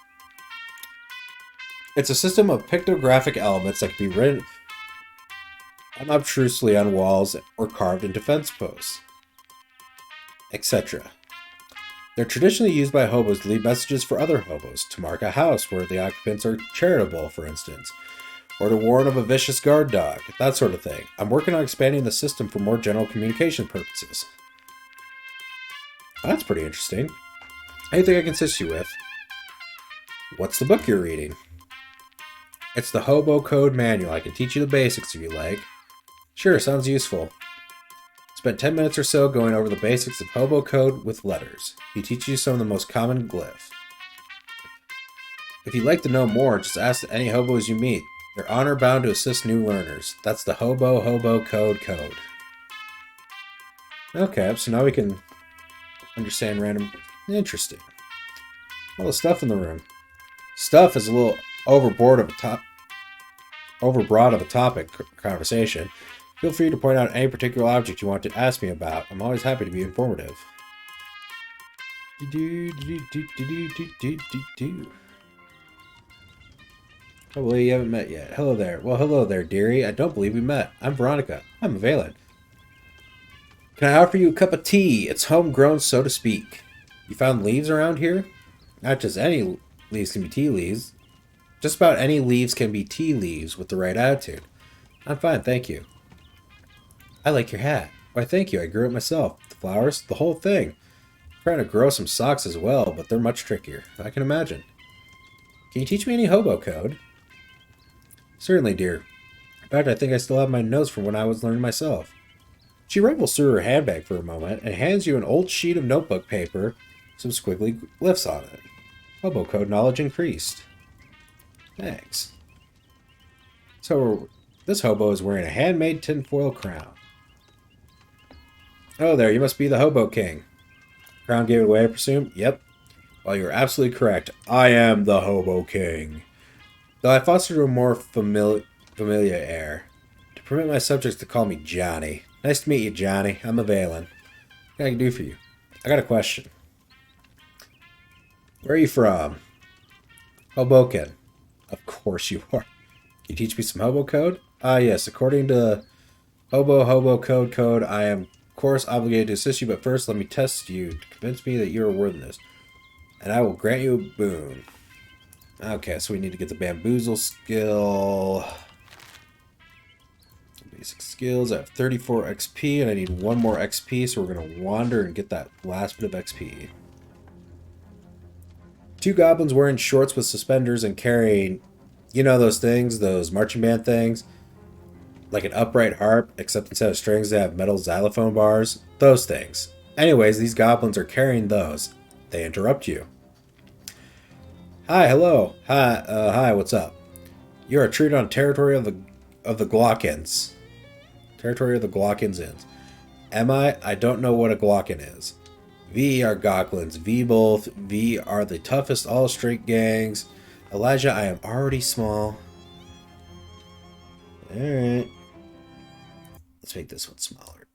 It's a system of pictographic elements that can be written unobtrusively on walls or carved into fence posts, etc. They're traditionally used by hobos to leave messages for other hobos, to mark a house where the occupants are charitable, for instance, or to warn of a vicious guard dog, that sort of thing. I'm working on expanding the system for more general communication purposes. That's pretty interesting. Anything I can assist you with? What's the book you're reading? It's the Hobo Code Manual. I can teach you the basics if you like. Sure, sounds useful. Spent 10 minutes or so going over the basics of Hobo Code with letters. He teaches you some of the most common glyphs. If you'd like to know more, just ask any hobos you meet. They're honor bound to assist new learners. That's the Hobo Code. Okay, so now we can understand random... Interesting. All the stuff in the room. Stuff is a little overbroad of a topic conversation. Feel free to point out any particular object you want to ask me about. I'm always happy to be informative. I believe you haven't met yet. Hello there. Well, hello there, dearie. I don't believe we met. I'm Veronica. I'm Valen. Can I offer you a cup of tea? It's homegrown, so to speak. You found leaves around here? Not just any leaves can be tea leaves. Just about any leaves can be tea leaves with the right attitude. I'm fine, thank you. I like your hat. Why, thank you. I grew it myself. The flowers, the whole thing. I'm trying to grow some socks as well, but they're much trickier. I can imagine. Can you teach me any hobo code? Certainly, dear. In fact, I think I still have my notes from when I was learning myself. She rifles through her handbag for a moment and hands you an old sheet of notebook paper, some squiggly glyphs on it. Hobo code knowledge increased. Thanks. So, this hobo is wearing a handmade tinfoil crown. Oh there, you must be the Hobo King. Crown gave it away, I presume? Yep. Well, you're absolutely correct. I am the Hobo King. Though I fostered a more familiar air, to permit my subjects to call me Johnny. Nice to meet you, Johnny. I'm a Valen. What can I do for you? I got a question. Where are you from? Hoboken. Of course you are. Can you teach me some hobo code? Ah, yes. According to Hobo Code, I am, of course, obligated to assist you, but first let me test you to convince me that you are worth this. And I will grant you a boon. Okay, so we need to get the bamboozle skill. Basic skills. I have 34 XP, and I need one more XP, so we're going to wander and get that last bit of XP. Two goblins wearing shorts with suspenders and carrying, you know those things, those marching band things? Like an upright harp, except instead of strings they have metal xylophone bars. Those things. Anyways, these goblins are carrying those. They interrupt you. Hi, hello. Hi, what's up? You are treated on territory of the Glockens. Territory of the Glockens Inns. Am I? I don't know what a Glocken is. V are goblins. V both. V are the toughest all straight gangs. Elijah, I am already small. Alright. Let's make this one smaller.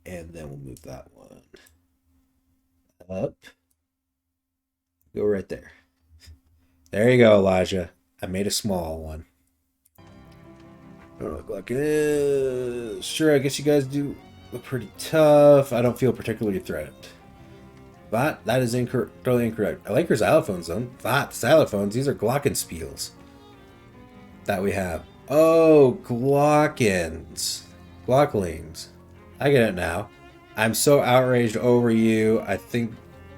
And then we'll move that one up. Go right there. There you go, Elijah. I made a small one. I don't look like it is. Sure, I guess you guys do look pretty tough. I don't feel particularly threatened. But that is totally incorrect. I like your xylophones, though. That xylophones, these are glockenspiels that we have. Oh, Glockens. Glocklings. I get it now. I'm so outraged over you, I think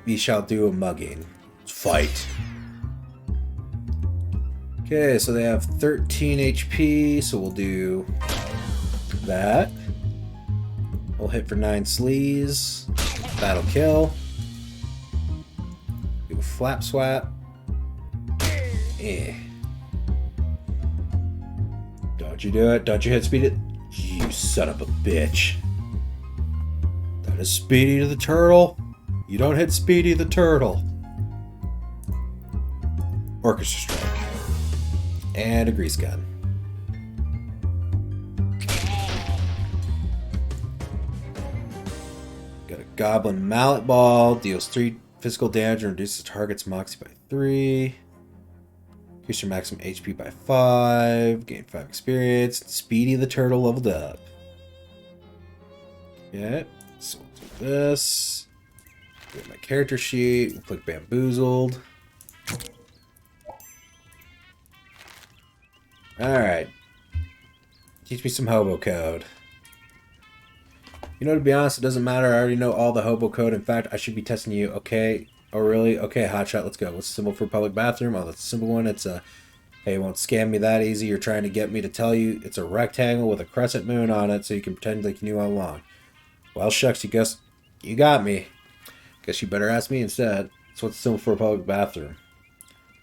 we shall do a mugging. Fight. Okay, so they have 13 HP, so we'll do that. We'll hit for 9 sleaze. That'll kill. Do a flap swap. Eh. Don't you do it. Don't you hit Speedy. You son of a bitch. That is Speedy the Turtle. You don't hit Speedy the Turtle. Orchestra Strike. And a grease gun. Got a Goblin Mallet Ball. Deals 3 physical damage and reduces the target's moxie by 3. Increase your maximum HP by 5. Gain 5 experience. Speedy the Turtle leveled up. Yeah. So we'll do this. Get my character sheet. We'll click Bamboozled. Alright. Teach me some hobo code. You know, to be honest, it doesn't matter. I already know all the hobo code. In fact, I should be testing you. Okay, Oh, really? Okay, hotshot, let's go. What's the symbol for public bathroom? Oh, that's a simple one. It's a... Hey, you won't scam me that easy. You're trying to get me to tell you it's a rectangle with a crescent moon on it so you can pretend like you knew all along. Well, shucks, you guess... You got me. Guess you better ask me instead. So what's the symbol for a public bathroom?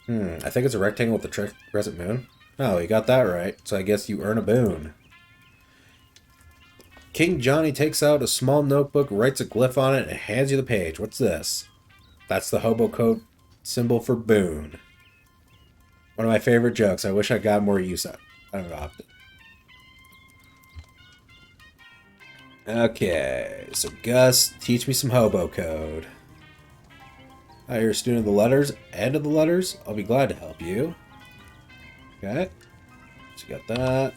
I think it's a rectangle with a crescent moon. Oh, you got that right. So I guess you earn a boon. King Johnny takes out a small notebook, writes a glyph on it, and hands you the page. What's this? That's the hobo code symbol for boon. One of my favorite jokes. I wish I got more use out of it. Okay, so Gus, teach me some hobo code. Hi, you're a student of the letters and of the letters. I'll be glad to help you. Okay, so you got that.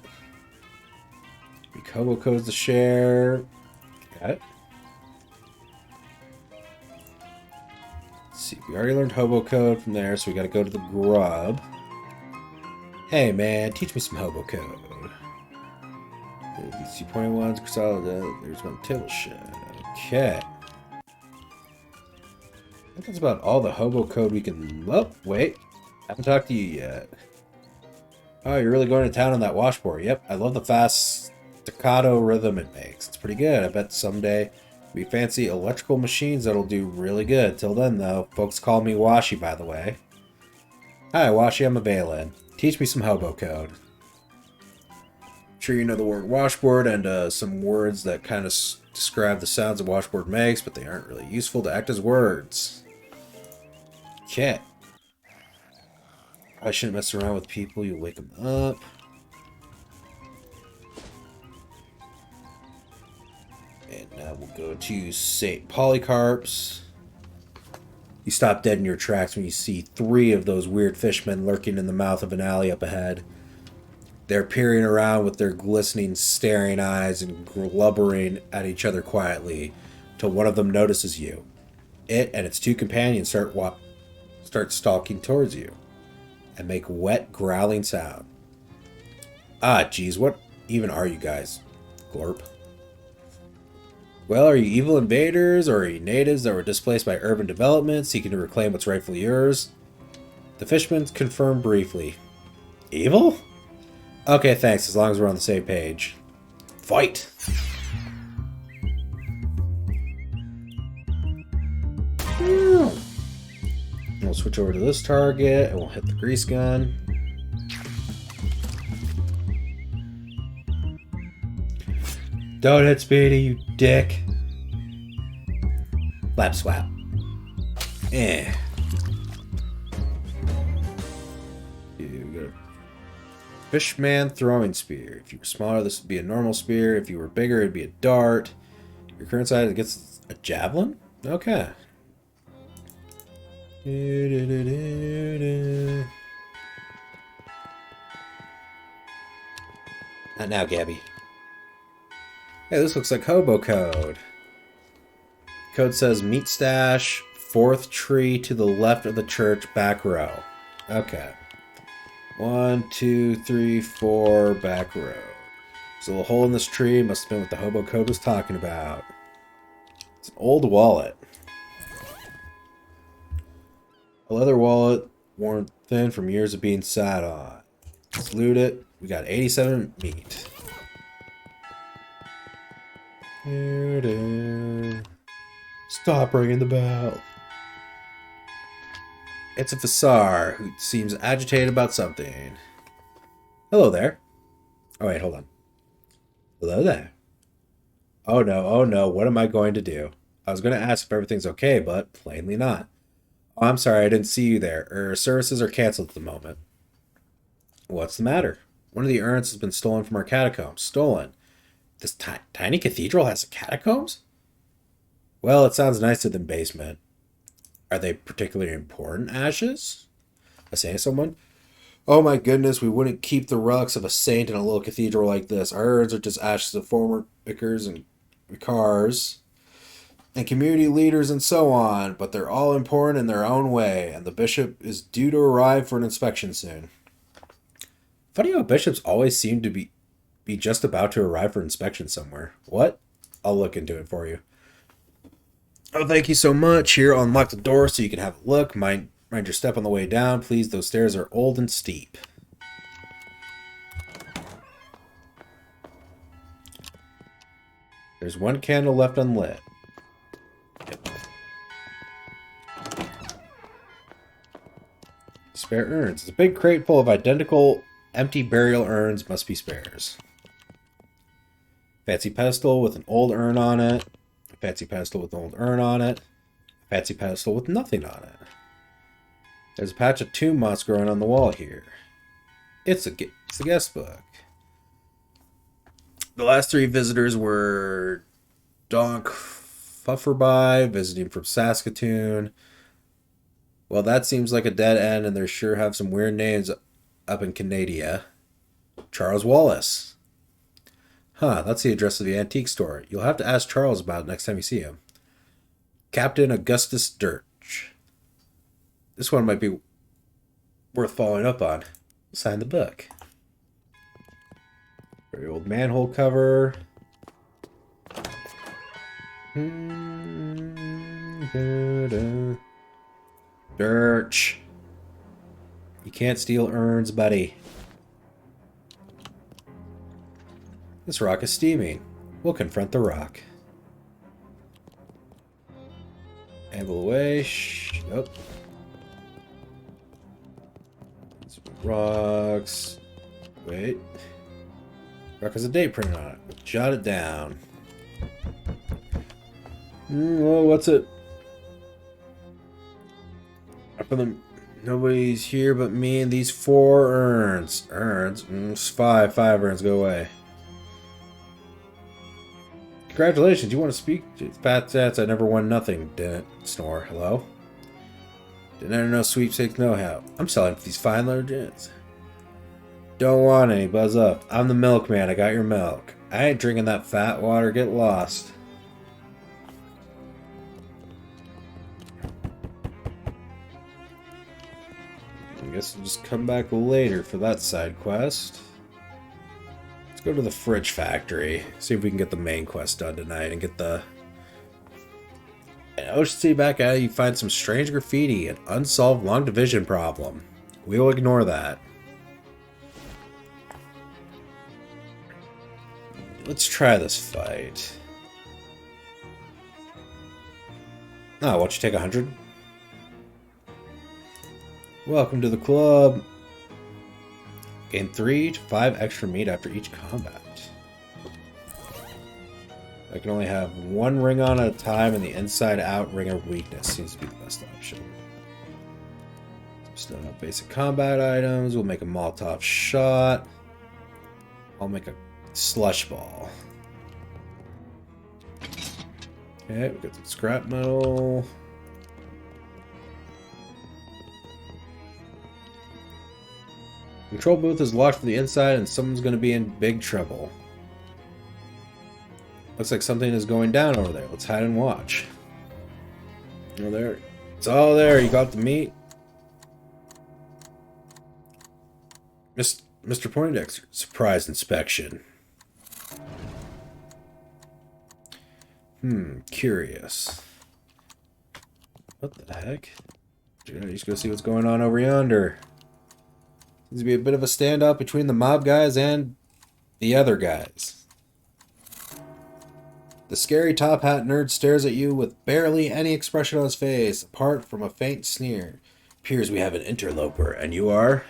Hobo codes to share. Okay. Let's see, we already learned hobo code from there, so we gotta go to the grub. Hey man, teach me some hobo code. These 2 pointy ones, there's one table shed. Okay. I think that's about all the hobo code we can... Oh, wait. Haven't talked to you yet. Oh, you're really going to town on that washboard. Yep, I love the fast staccato rhythm it makes. It's pretty good. I bet someday we fancy electrical machines that'll do really good. Till then, though, folks call me Washi, by the way. Hi, Washi, I'm a Balin. Teach me some hobo code. I'm sure you know the word washboard and some words that kind of describe the sounds a washboard makes, but they aren't really useful to act as words. Okay. I shouldn't mess around with people. You wake them up. And now we'll go to St. Polycarp's. You stop dead in your tracks when you see 3 of those weird fishmen lurking in the mouth of an alley up ahead. They're peering around with their glistening, staring eyes and blubbering at each other quietly, till one of them notices you. It and its 2 companions start stalking towards you and make wet, growling sound. Ah, geez, what even are you guys? Glorp. Well, are you evil invaders, or are you natives that were displaced by urban development, seeking to reclaim what's rightfully yours? The fishermen confirmed briefly. Evil? Okay, thanks, as long as we're on the same page. Fight! We'll switch over to this target, and we'll hit the grease gun. Don't hit Speedy, you dick. Lap swap. Eh. You got a Fishman throwing spear. If you were smaller, this would be a normal spear. If you were bigger, it'd be a dart. Your current size gets a javelin? Okay. Not now, Gabby. Hey, this looks like hobo code. Code says meat stash, 4th tree to the left of the church, back row. Okay. 1, 2, 3, 4, back row. So the hole in this tree must have been what the hobo code was talking about. It's an old wallet. A leather wallet worn thin from years of being sat on. Let's loot it. We got 87 meat. Stop ringing the bell. It's a Fasar who seems agitated about something. Hello there. Oh wait, hold on. Hello there. Oh no, what am I going to do? I was going to ask if everything's okay, but plainly not. Oh, I'm sorry, I didn't see you there. Services are canceled at the moment. What's the matter? One of the urns has been stolen from our catacombs. Stolen? This tiny cathedral has catacombs? Well, it sounds nicer than basement. Are they particularly important ashes? I say to someone. Oh my goodness, we wouldn't keep the relics of a saint in a little cathedral like this. Our urns are just ashes of former vicars and vicars and community leaders and so on, but they're all important in their own way, and the bishop is due to arrive for an inspection soon. Funny how bishops always seem to be just about to arrive for inspection somewhere. What? I'll look into it for you. Oh, thank you so much. Here, I'll unlock the door so you can have a look. Mind your step on the way down. Please, those stairs are old and steep. There's one candle left unlit. Yep. Spare urns. It's a big crate full of identical empty burial urns. Must be spares. Fancy pedestal with an old urn on it. A fancy pedestal with an old urn on it. A fancy pedestal with nothing on it. There's a patch of tomb moss growing on the wall here. It's a guest book. The last three visitors were Donk Fufferby, visiting from Saskatoon. Well, that seems like a dead end, and they sure have some weird names up in Canada. Charles Wallace. Huh, that's the address of the antique store. You'll have to ask Charles about it next time you see him. Captain Augustus Dirch. This one might be worth following up on. Sign the book. Very old manhole cover. Dirch. You can't steal urns, buddy. This rock is steaming. We'll confront the rock. Anvil away. Nope. Rocks. Wait. Rock has a date printed on it. Jot it down. Well, what's it? Nobody's here but me and these 4 urns. Urns? 5 urns. Go away. Congratulations, you want to speak? Fat stats, I never won nothing. Didn't snore. Hello? Didn't enter no sweepstakes, no how. I'm selling for these fine little gents. Don't want any, buzz up. I'm the milkman, I got your milk. I ain't drinking that fat water, get lost. I guess we'll just come back later for that side quest. Let's go to the fridge factory. See if we can get the main quest done tonight and get the... And Ocean City back at it, you find some strange graffiti, an unsolved long division problem. We'll ignore that. Let's try this fight. Ah, why don't you take 100? Welcome to the club. Gain 3 to 5 extra meat after each combat. I can only have 1 ring on at a time, and the inside-out ring of weakness seems to be the best option. Still have basic combat items. We'll make a Molotov shot. I'll make a slush ball. Okay, we got some scrap metal. Control booth is locked from the inside and someone's going to be in big trouble. Looks like something is going down over there. Let's hide and watch. Oh, there. It's all there. You got the meat. Mr. Poindexter. Surprise inspection. Curious. What the heck? Just go see what's going on over yonder. Seems to be a bit of a standoff between the mob guys and the other guys. The scary top hat nerd stares at you with barely any expression on his face, apart from a faint sneer. Appears we have an interloper, and you are?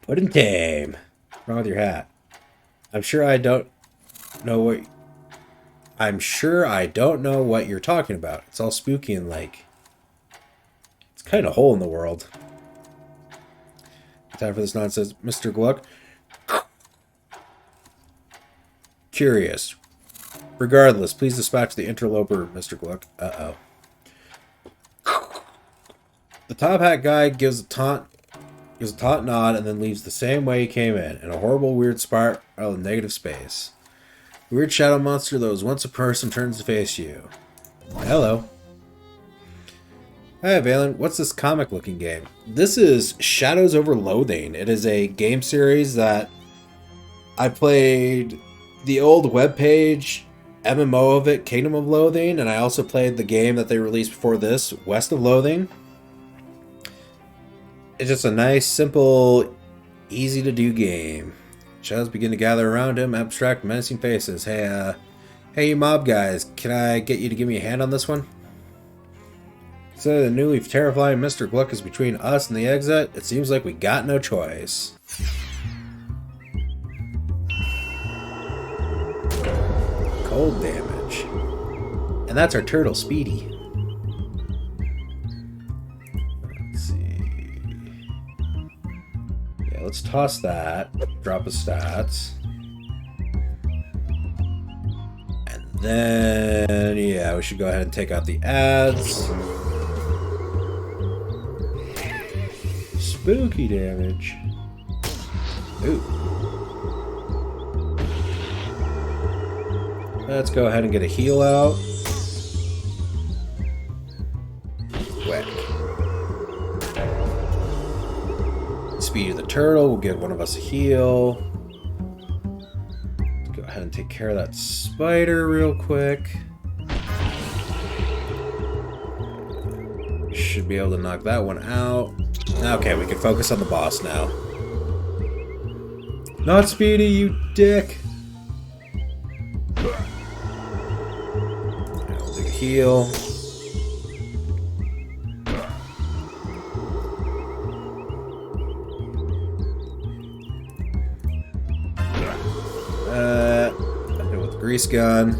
Puddin' Tame. What's wrong with your hat? I'm sure I don't know what you're talking about. It's all spooky and like... It's kind of a hole in the world. Time for this nonsense, Mr. Gluck. Curious. Regardless, please dispatch the interloper, Mr. Gluck. Uh-oh. The top hat guy gives a taunt nod and then leaves the same way he came in a horrible, weird spiral of negative space. The weird shadow monster that was once a person turns to face you. Hello. Hi, Valen. What's this comic-looking game? This is Shadows Over Loathing. It is a game series that I played the old webpage MMO of it, Kingdom of Loathing, and I also played the game that they released before this, West of Loathing. It's just a nice, simple, easy to do game. Shadows begin to gather around him, abstract, menacing faces. Hey, you mob guys, can I get you to give me a hand on this one? So the newly terrifying Mr. Gluck is between us and the exit. It seems like we got no choice. Cold damage. And that's our turtle, Speedy. Let's see. Yeah, let's toss that. Drop his stats. And then, yeah, we should go ahead and take out the ads. Spooky damage. Ooh. Let's go ahead and get a heal out. Whack. Speedy the turtle will give one of us a heal. Let's go ahead and take care of that spider real quick. Should be able to knock that one out. Okay, we can focus on the boss now. Not Speedy, you dick! I'll take a heal. Hit with the grease gun.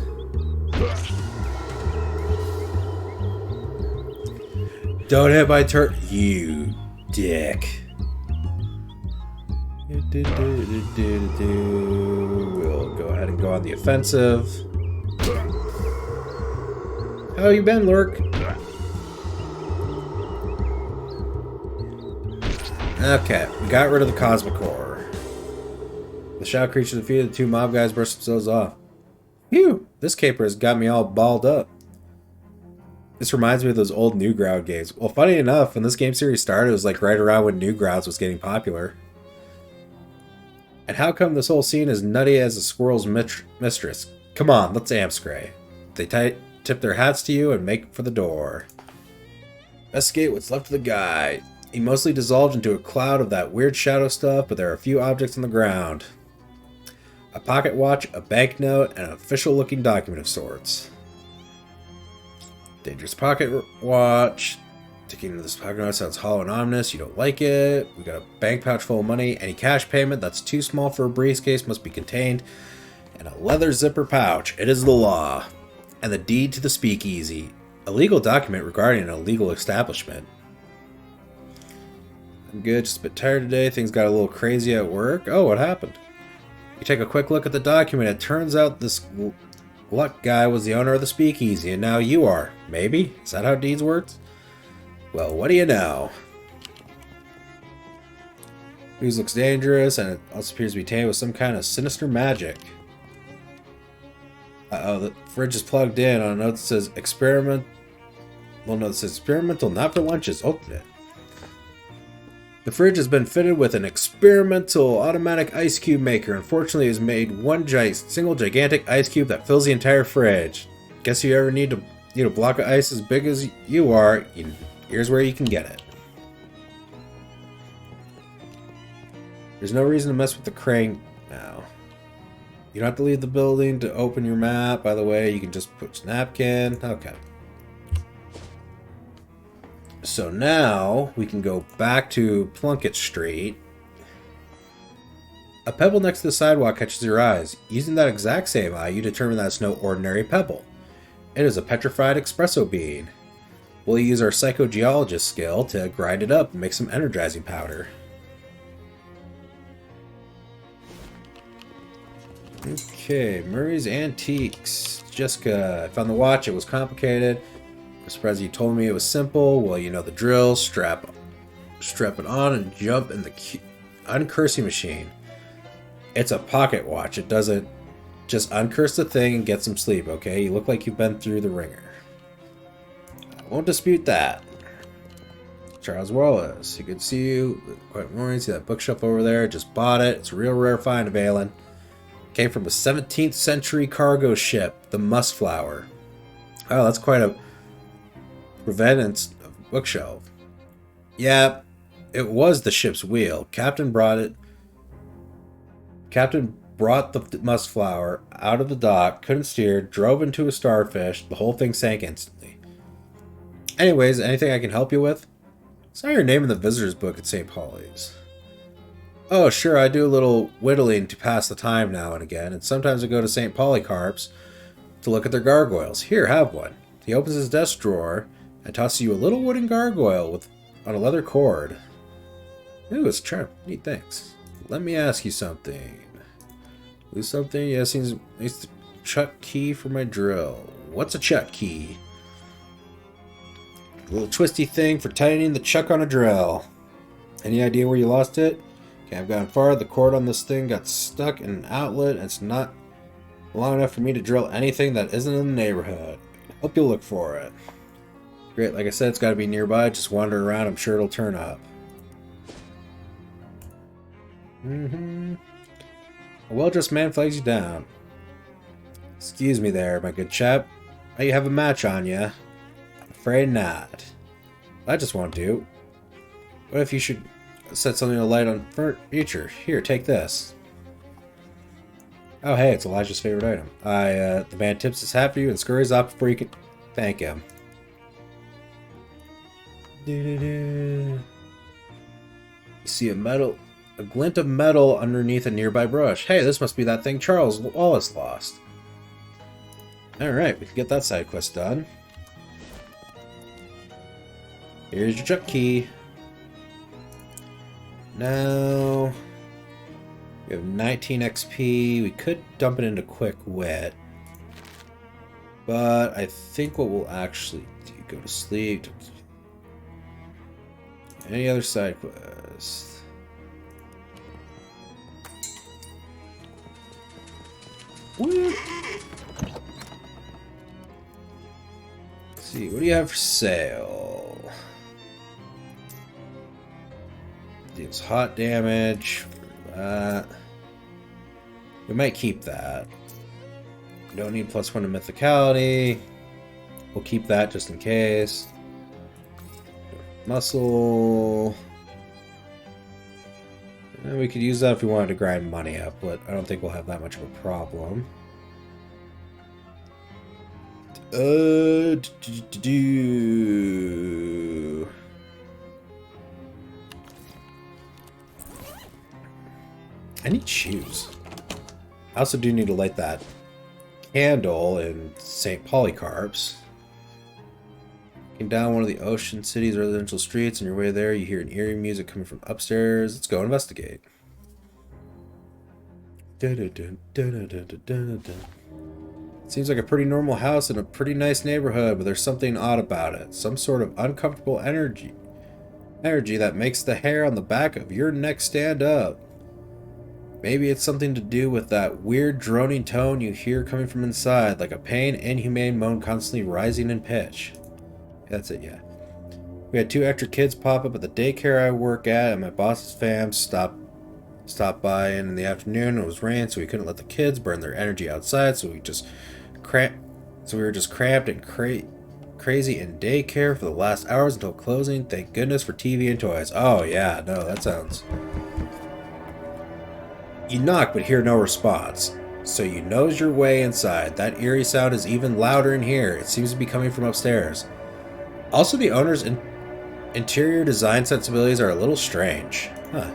Don't hit my turret, you dick. We'll go ahead and go on the offensive. How you been, Lurk? Okay, we got rid of the Cosmic Core. The shadow creature defeated, the two mob guys burst themselves off. Phew! This caper has got me all balled up. This reminds me of those old Newground games. Well, funny enough, when this game series started, it was like right around when Newgrounds was getting popular. And how come this whole scene is nutty as a squirrel's mistress? Come on, let's amscray. They tip their hats to you and make for the door. Investigate what's left of the guy. He mostly dissolved into a cloud of that weird shadow stuff, but there are a few objects on the ground. A pocket watch, a banknote, and an official-looking document of sorts. Dangerous pocket watch. Taking into this pocket watch sounds hollow and ominous. You don't like it. We got a bank pouch full of money. Any cash payment that's too small for a briefcase must be contained in a leather zipper pouch. It is the law. And the deed to the speakeasy. A legal document regarding an illegal establishment. I'm good. Just a bit tired today. Things got a little crazy at work. Oh, what happened? You take a quick look at the document. It turns out this Luck guy was the owner of the speakeasy, and now you are. Maybe? Is that how deeds works? Well, what do you know? News looks dangerous, and it also appears to be tainted with some kind of sinister magic. Uh-oh, the fridge is plugged in on a note that says experiment. Well, no, it says experimental, not for lunches. Open it. The fridge has been fitted with an experimental automatic ice cube maker. Unfortunately, it has made one single gigantic ice cube that fills the entire fridge. Guess you ever need a block of ice as big as you are, here's where you can get it. There's no reason to mess with the crane now. You don't have to leave the building to open your map. By the way, you can just put napkin. Okay. So now we can go back to Plunkett Street. A pebble next to the sidewalk catches your eyes. Using that exact same eye, you determine that it's no ordinary pebble. It is a petrified espresso bean. We'll use our psychogeologist skill to grind it up and make some energizing powder. Okay, Murray's Antiques. Jessica, I found the watch. It was complicated. I'm surprised you told me it was simple. Well, you know the drill. Strap it on and jump in the uncursing machine. It's a pocket watch. It doesn't just uncurse the thing and get some sleep, okay? You look like you've been through the ringer. I won't dispute that. Charles Wallace, he could see you quite morning. See that bookshelf over there? Just bought it. It's a real rare find, Valen. Came from a 17th century cargo ship, the Muskflower. Oh, that's quite a provenance of bookshelf. Yeah, it was the ship's wheel. Captain brought the Muskflower out of the dock, couldn't steer, drove into a starfish. The whole thing sank instantly. Anyways, anything I can help you with? Saw your name in the visitor's book at St. Pauli's. Oh, sure, I do a little whittling to pass the time now and again, and sometimes I go to St. Polycarp's to look at their gargoyles. Here, have one. He opens his desk drawer and tosses you a little wooden gargoyle on a leather cord. Ooh, it's sharp. Neat, thanks. Let me ask you something. Lose something? Yeah, seems it's the chuck key for my drill. What's a chuck key? A little twisty thing for tightening the chuck on a drill. Any idea where you lost it? Okay, I've gone far. The cord on this thing got stuck in an outlet, and it's not long enough for me to drill anything that isn't in the neighborhood. Hope you'll look for it. Great, like I said, it's got to be nearby. Just wander around. I'm sure it'll turn up. A well-dressed man flags you down. Excuse me there, my good chap. Oh, you have a match on you? Afraid not. I just won't do. What if you should set something to light on future? Here, take this. Oh, hey, it's Elijah's favorite item. The man tips his hat for you and scurries off before you can thank him. You see a glint of metal underneath a nearby brush. Hey, this must be that thing Charles Wallace lost. Alright, we can get that side quest done. Here's your chuck key. Now, we have 19 XP. We could dump it into Quick Wit. But I think what we'll actually do, go to sleep. Any other side quests? Let's see, what do you have for sale? Deals hot damage for that. We might keep that. We don't need +1 to mythicality. We'll keep that just in case. Muscle. And we could use that if we wanted to grind money up, but I don't think we'll have that much of a problem. I need shoes. I also do need to light that candle in St. Polycarp's. Walking down one of the Ocean City's residential streets, on your way there, you hear an eerie music coming from upstairs. Let's go investigate. Seems like a pretty normal house in a pretty nice neighborhood, but there's something odd about it. Some sort of uncomfortable energy that makes the hair on the back of your neck stand up. Maybe it's something to do with that weird droning tone you hear coming from inside, like a pain, inhumane moan constantly rising in pitch. That's it, yeah. We had 2 extra kids pop up at the daycare I work at, and my boss's fam stopped by in the afternoon. It was rain, so we couldn't let the kids burn their energy outside, so we were just cramped and crazy in daycare for the last hours until closing. Thank goodness for TV and toys. Oh yeah, no, that sounds... You knock but hear no response, so you nose your way inside. That eerie sound is even louder in here. It seems to be coming from upstairs. Also, the owner's interior design sensibilities are a little strange. Huh.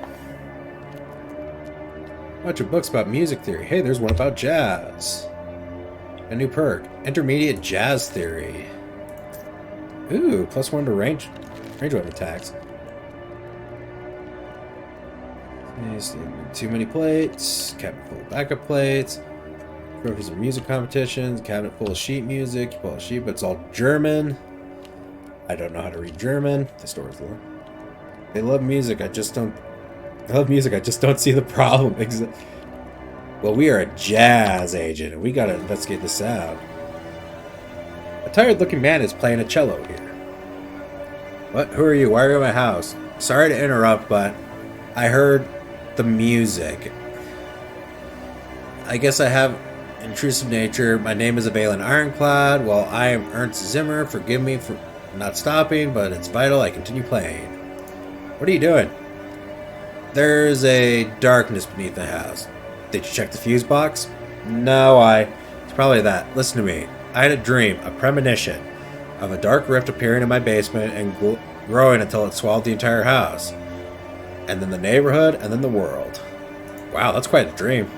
Bunch of books about music theory. Hey, there's one about jazz. A new perk. Intermediate jazz theory. Ooh, +1 to range weapon attacks. Too many plates. Cabinet full of backup plates. Trophies of music competitions. Cabinet full of sheet music. You pull a sheet, but it's all German. I don't know how to read German. The store's low. They love music. I love music. I just don't see the problem. Well, we are a jazz agent, and we gotta investigate this out. A tired-looking man is playing a cello here. What? Who are you? Why are you at my house? Sorry to interrupt, but I heard the music. I guess I have intrusive nature. My name is Valen Ironclad. Well, I am Ernst Zimmer. Forgive me for not stopping, but it's vital I continue playing. What are you doing? There's a darkness beneath the house. Did you check the fuse box? No, It's probably that. Listen to me. I had a dream, a premonition, of a dark rift appearing in my basement and growing until it swallowed the entire house. And then the neighborhood, and then the world. Wow, that's quite a dream.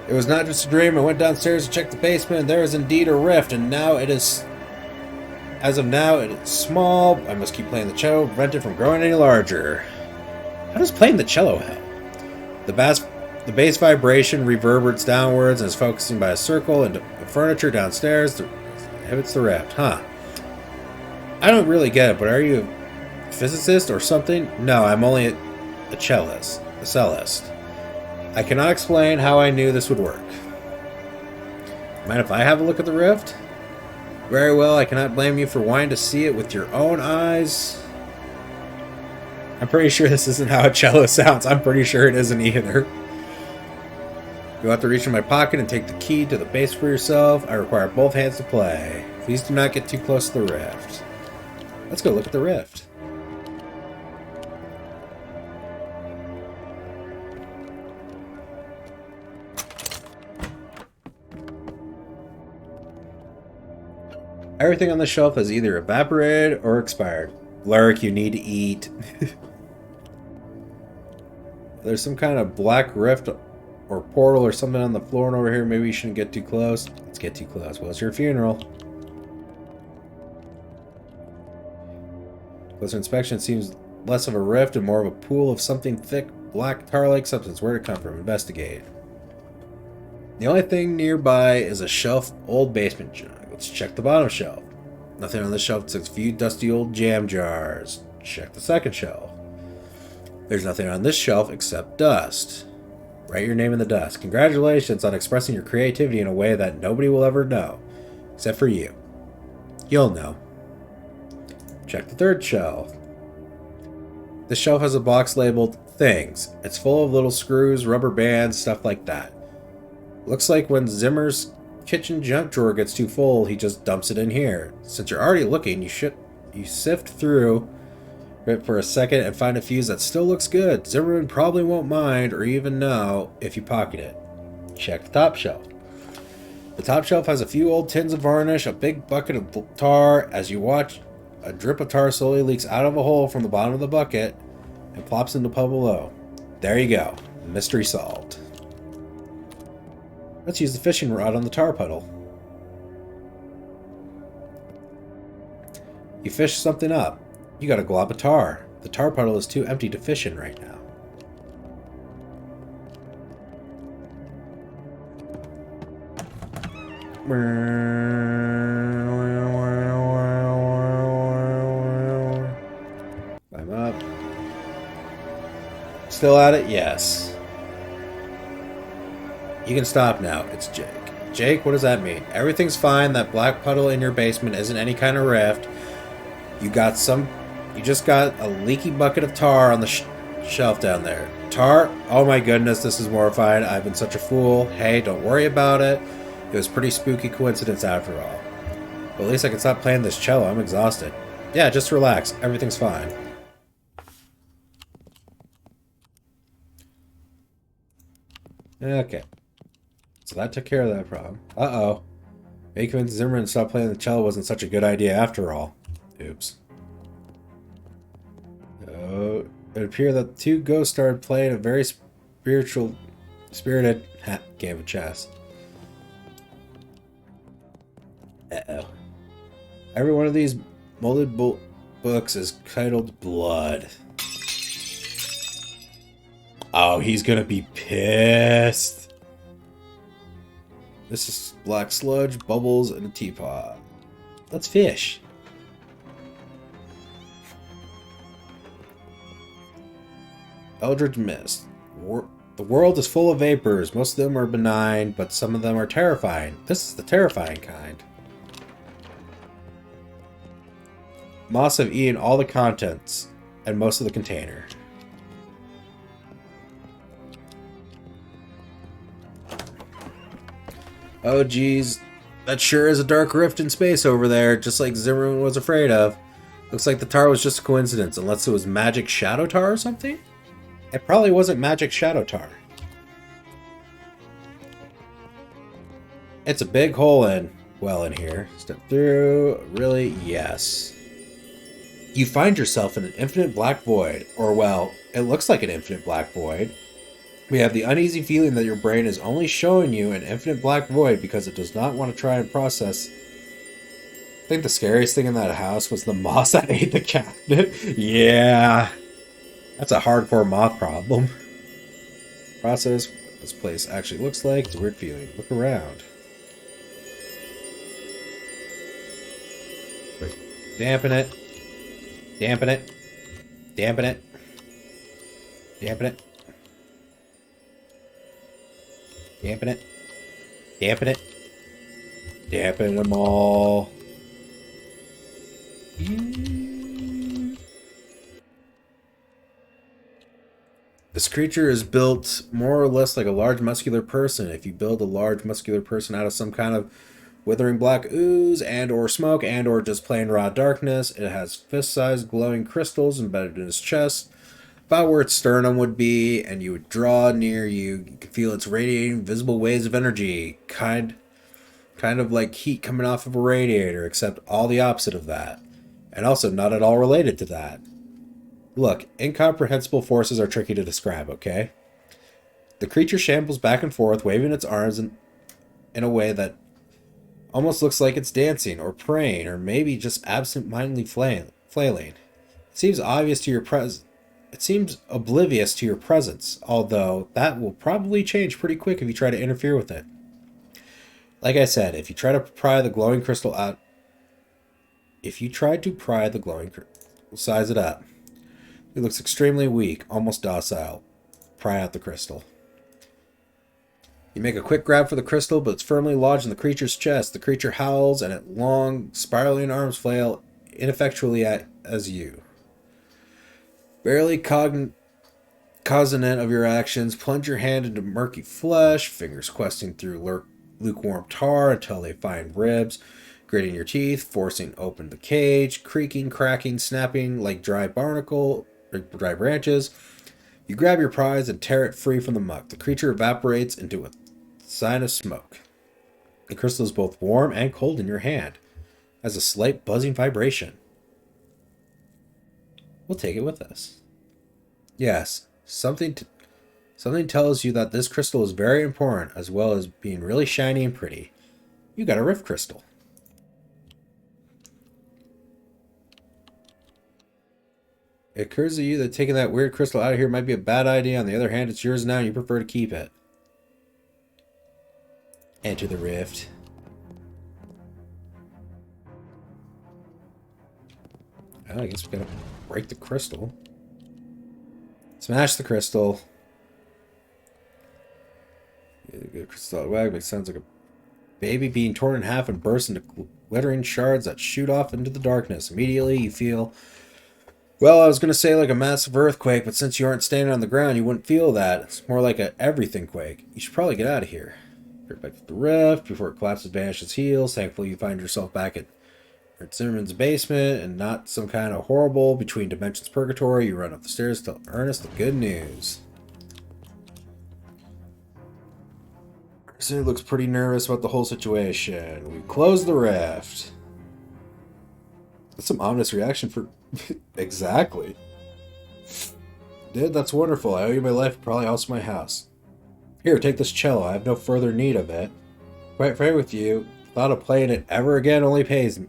It was not just a dream. I went downstairs to check the basement, and there is indeed a rift, and now it is... As of now, it is small. I must keep playing the cello, prevent it from growing any larger. How does playing the cello help? The bass vibration reverberates downwards and is focusing by a circle into the furniture downstairs that inhibits the rift. Huh. I don't really get it, but are you a physicist or something? No, I'm only a cellist. I cannot explain how I knew this would work. Mind if I have a look at the rift? Very well, I cannot blame you for wanting to see it with your own eyes. I'm pretty sure this isn't how a cello sounds. I'm pretty sure it isn't either. You'll have to reach in my pocket and take the key to the bass for yourself. I require both hands to play. Please do not get too close to the rift. Let's go look at the rift. Everything on the shelf has either evaporated or expired. Lurk, you need to eat. There's some kind of black rift or portal or something on the floor and over here. Maybe you shouldn't get too close. Let's get too close. Well, it's your funeral. Closer inspection seems less of a rift and more of a pool of something thick, black tar-like substance. Where did it come from? Investigate. The only thing nearby is a shelf old basement junk. Let's check the bottom shelf. Nothing on the shelf except a few dusty old jam jars. Check the second shelf. There's nothing on this shelf except dust. Write your name in the dust. Congratulations on expressing your creativity in a way that nobody will ever know. Except for you. You'll know. Check the third shelf. This shelf has a box labeled Things. It's full of little screws, rubber bands, stuff like that. Looks like when Zimmer's kitchen junk drawer gets too full, he just dumps it in here. Since you're already looking, you sift through it for a second and find a fuse that still looks good. Zimmerman probably won't mind or even know if you pocket it. Check the top shelf. The top shelf has a few old tins of varnish, a big bucket of tar. As you watch, a drip of tar slowly leaks out of a hole from the bottom of the bucket and plops into the puddle below. There you go. Mystery solved. Let's use the fishing rod on the tar puddle. You fish something up. You got a glob of tar. The tar puddle is too empty to fish in right now. I'm up. Still at it? Yes. You can stop now. It's Jake. Jake, what does that mean? Everything's fine. That black puddle in your basement isn't any kind of rift. You just got a leaky bucket of tar on the shelf down there. Tar? Oh my goodness, this is mortifying. I've been such a fool. Hey, don't worry about it. It was a pretty spooky coincidence after all. But at least I can stop playing this cello. I'm exhausted. Yeah, just relax. Everything's fine. Okay. So that took care of that problem. Uh-oh. Maybe convincing Zimmerman to stop playing the cello wasn't such a good idea after all. Oops. Oh, it appeared that the two ghosts started playing a very spirited game of chess. Uh-oh. Every one of these molded books is titled Blood. Oh, he's gonna be pissed. This is black sludge, bubbles, and a teapot. Let's fish. Eldritch Mist. The world is full of vapors. Most of them are benign, but some of them are terrifying. This is the terrifying kind. Moths have eaten all the contents and most of the container. Oh geez, that sure is a dark rift in space over there, just like Zimmerman was afraid of. Looks like the tar was just a coincidence, unless it was magic shadow tar or something? It probably wasn't magic shadow tar. It's a big hole in here. Step through. Really? Yes. You find yourself in an infinite black void. Or, well, it looks like an infinite black void. We have the uneasy feeling that your brain is only showing you an infinite black void because it does not want to try and process. I think the scariest thing in that house was the moth that ate the cabinet. Yeah. That's a hardcore moth problem. Process what this place actually looks like. It's a weird feeling. Look around. Dampen it. Dampen it. Dampen it. Dampen it. Dampen it. Dampen it. Dampen them all. This creature is built more or less like a large muscular person. If you build a large muscular person out of some kind of withering black ooze and or smoke and or just plain raw darkness, it has fist-sized glowing crystals embedded in its chest, about where its sternum would be, and you would draw near you. You can feel its radiating visible waves of energy, kind of like heat coming off of a radiator, except all the opposite of that, and also not at all related to that. Look, incomprehensible forces are tricky to describe, okay? The creature shambles back and forth, waving its arms in a way that almost looks like it's dancing, or praying, or maybe just absent-mindedly flailing. It seems oblivious to your presence, although that will probably change pretty quick if you try to interfere with it. Like I said, if you try to pry the glowing crystal out... size it up. It looks extremely weak, almost docile. Pry out the crystal. You make a quick grab for the crystal, but it's firmly lodged in the creature's chest. The creature howls, and its long, spiraling arms flail ineffectually as you. Barely cognizant of your actions, plunge your hand into murky flesh, fingers questing through lukewarm tar until they find ribs, gritting your teeth, forcing open the cage, creaking, cracking, snapping like dry branches. You grab your prize and tear it free from the muck. The creature evaporates into a sign of smoke. The crystal is both warm and cold in your hand, has a slight buzzing vibration. We'll take it with us. Yes, something tells you that this crystal is very important, as well as being really shiny and pretty. You got a rift crystal. It occurs to you that taking that weird crystal out of here might be a bad idea. On the other hand, it's yours now and you prefer to keep it. Enter the rift. Well, I guess we gotta break the crystal. Smash the crystal. The crystal wag makes sounds like a baby being torn in half and bursts into glittering shards that shoot off into the darkness. Immediately you feel... Well, I was going to say like a massive earthquake, but since you aren't standing on the ground, you wouldn't feel that. It's more like a everything quake. You should probably get out of here. Get back to the rift before it collapses, vanishes, heals. Thankfully, you find yourself back at Zimmerman's basement and not some kind of horrible between dimensions purgatory. You run up the stairs to tell Ernest the good news. Ernest looks pretty nervous about the whole situation. We close the rift. That's some ominous reaction for... Exactly. Dude, that's wonderful. I owe you my life, probably also my house. Here, take this cello. I have no further need of it. Quite frank with you, thought of playing it ever again only pays me.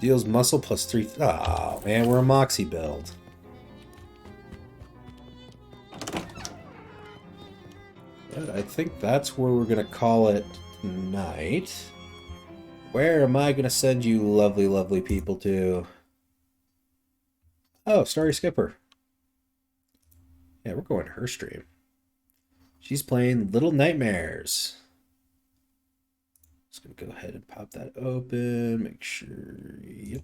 Deals muscle plus 3... Oh, man, we're a Moxie build. But I think that's where we're going to call it tonight. Where am I going to send you lovely, lovely people to? Oh, Starry Skipper. Yeah, we're going to her stream. She's playing Little Nightmares. Just going to go ahead and pop that open. Make sure... Yep.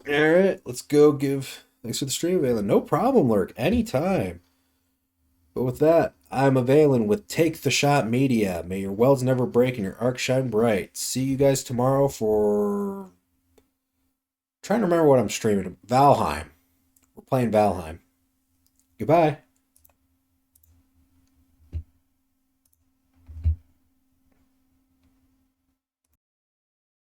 Alright, let's go give... Thanks for the stream, Valen. No problem, Lurk. Anytime. But with that, I'm Availing with Take the Shot Media. May your welds never break and your arc shine bright. See you guys tomorrow for. Trying to remember what I'm streaming. Valheim. We're playing Valheim. Goodbye.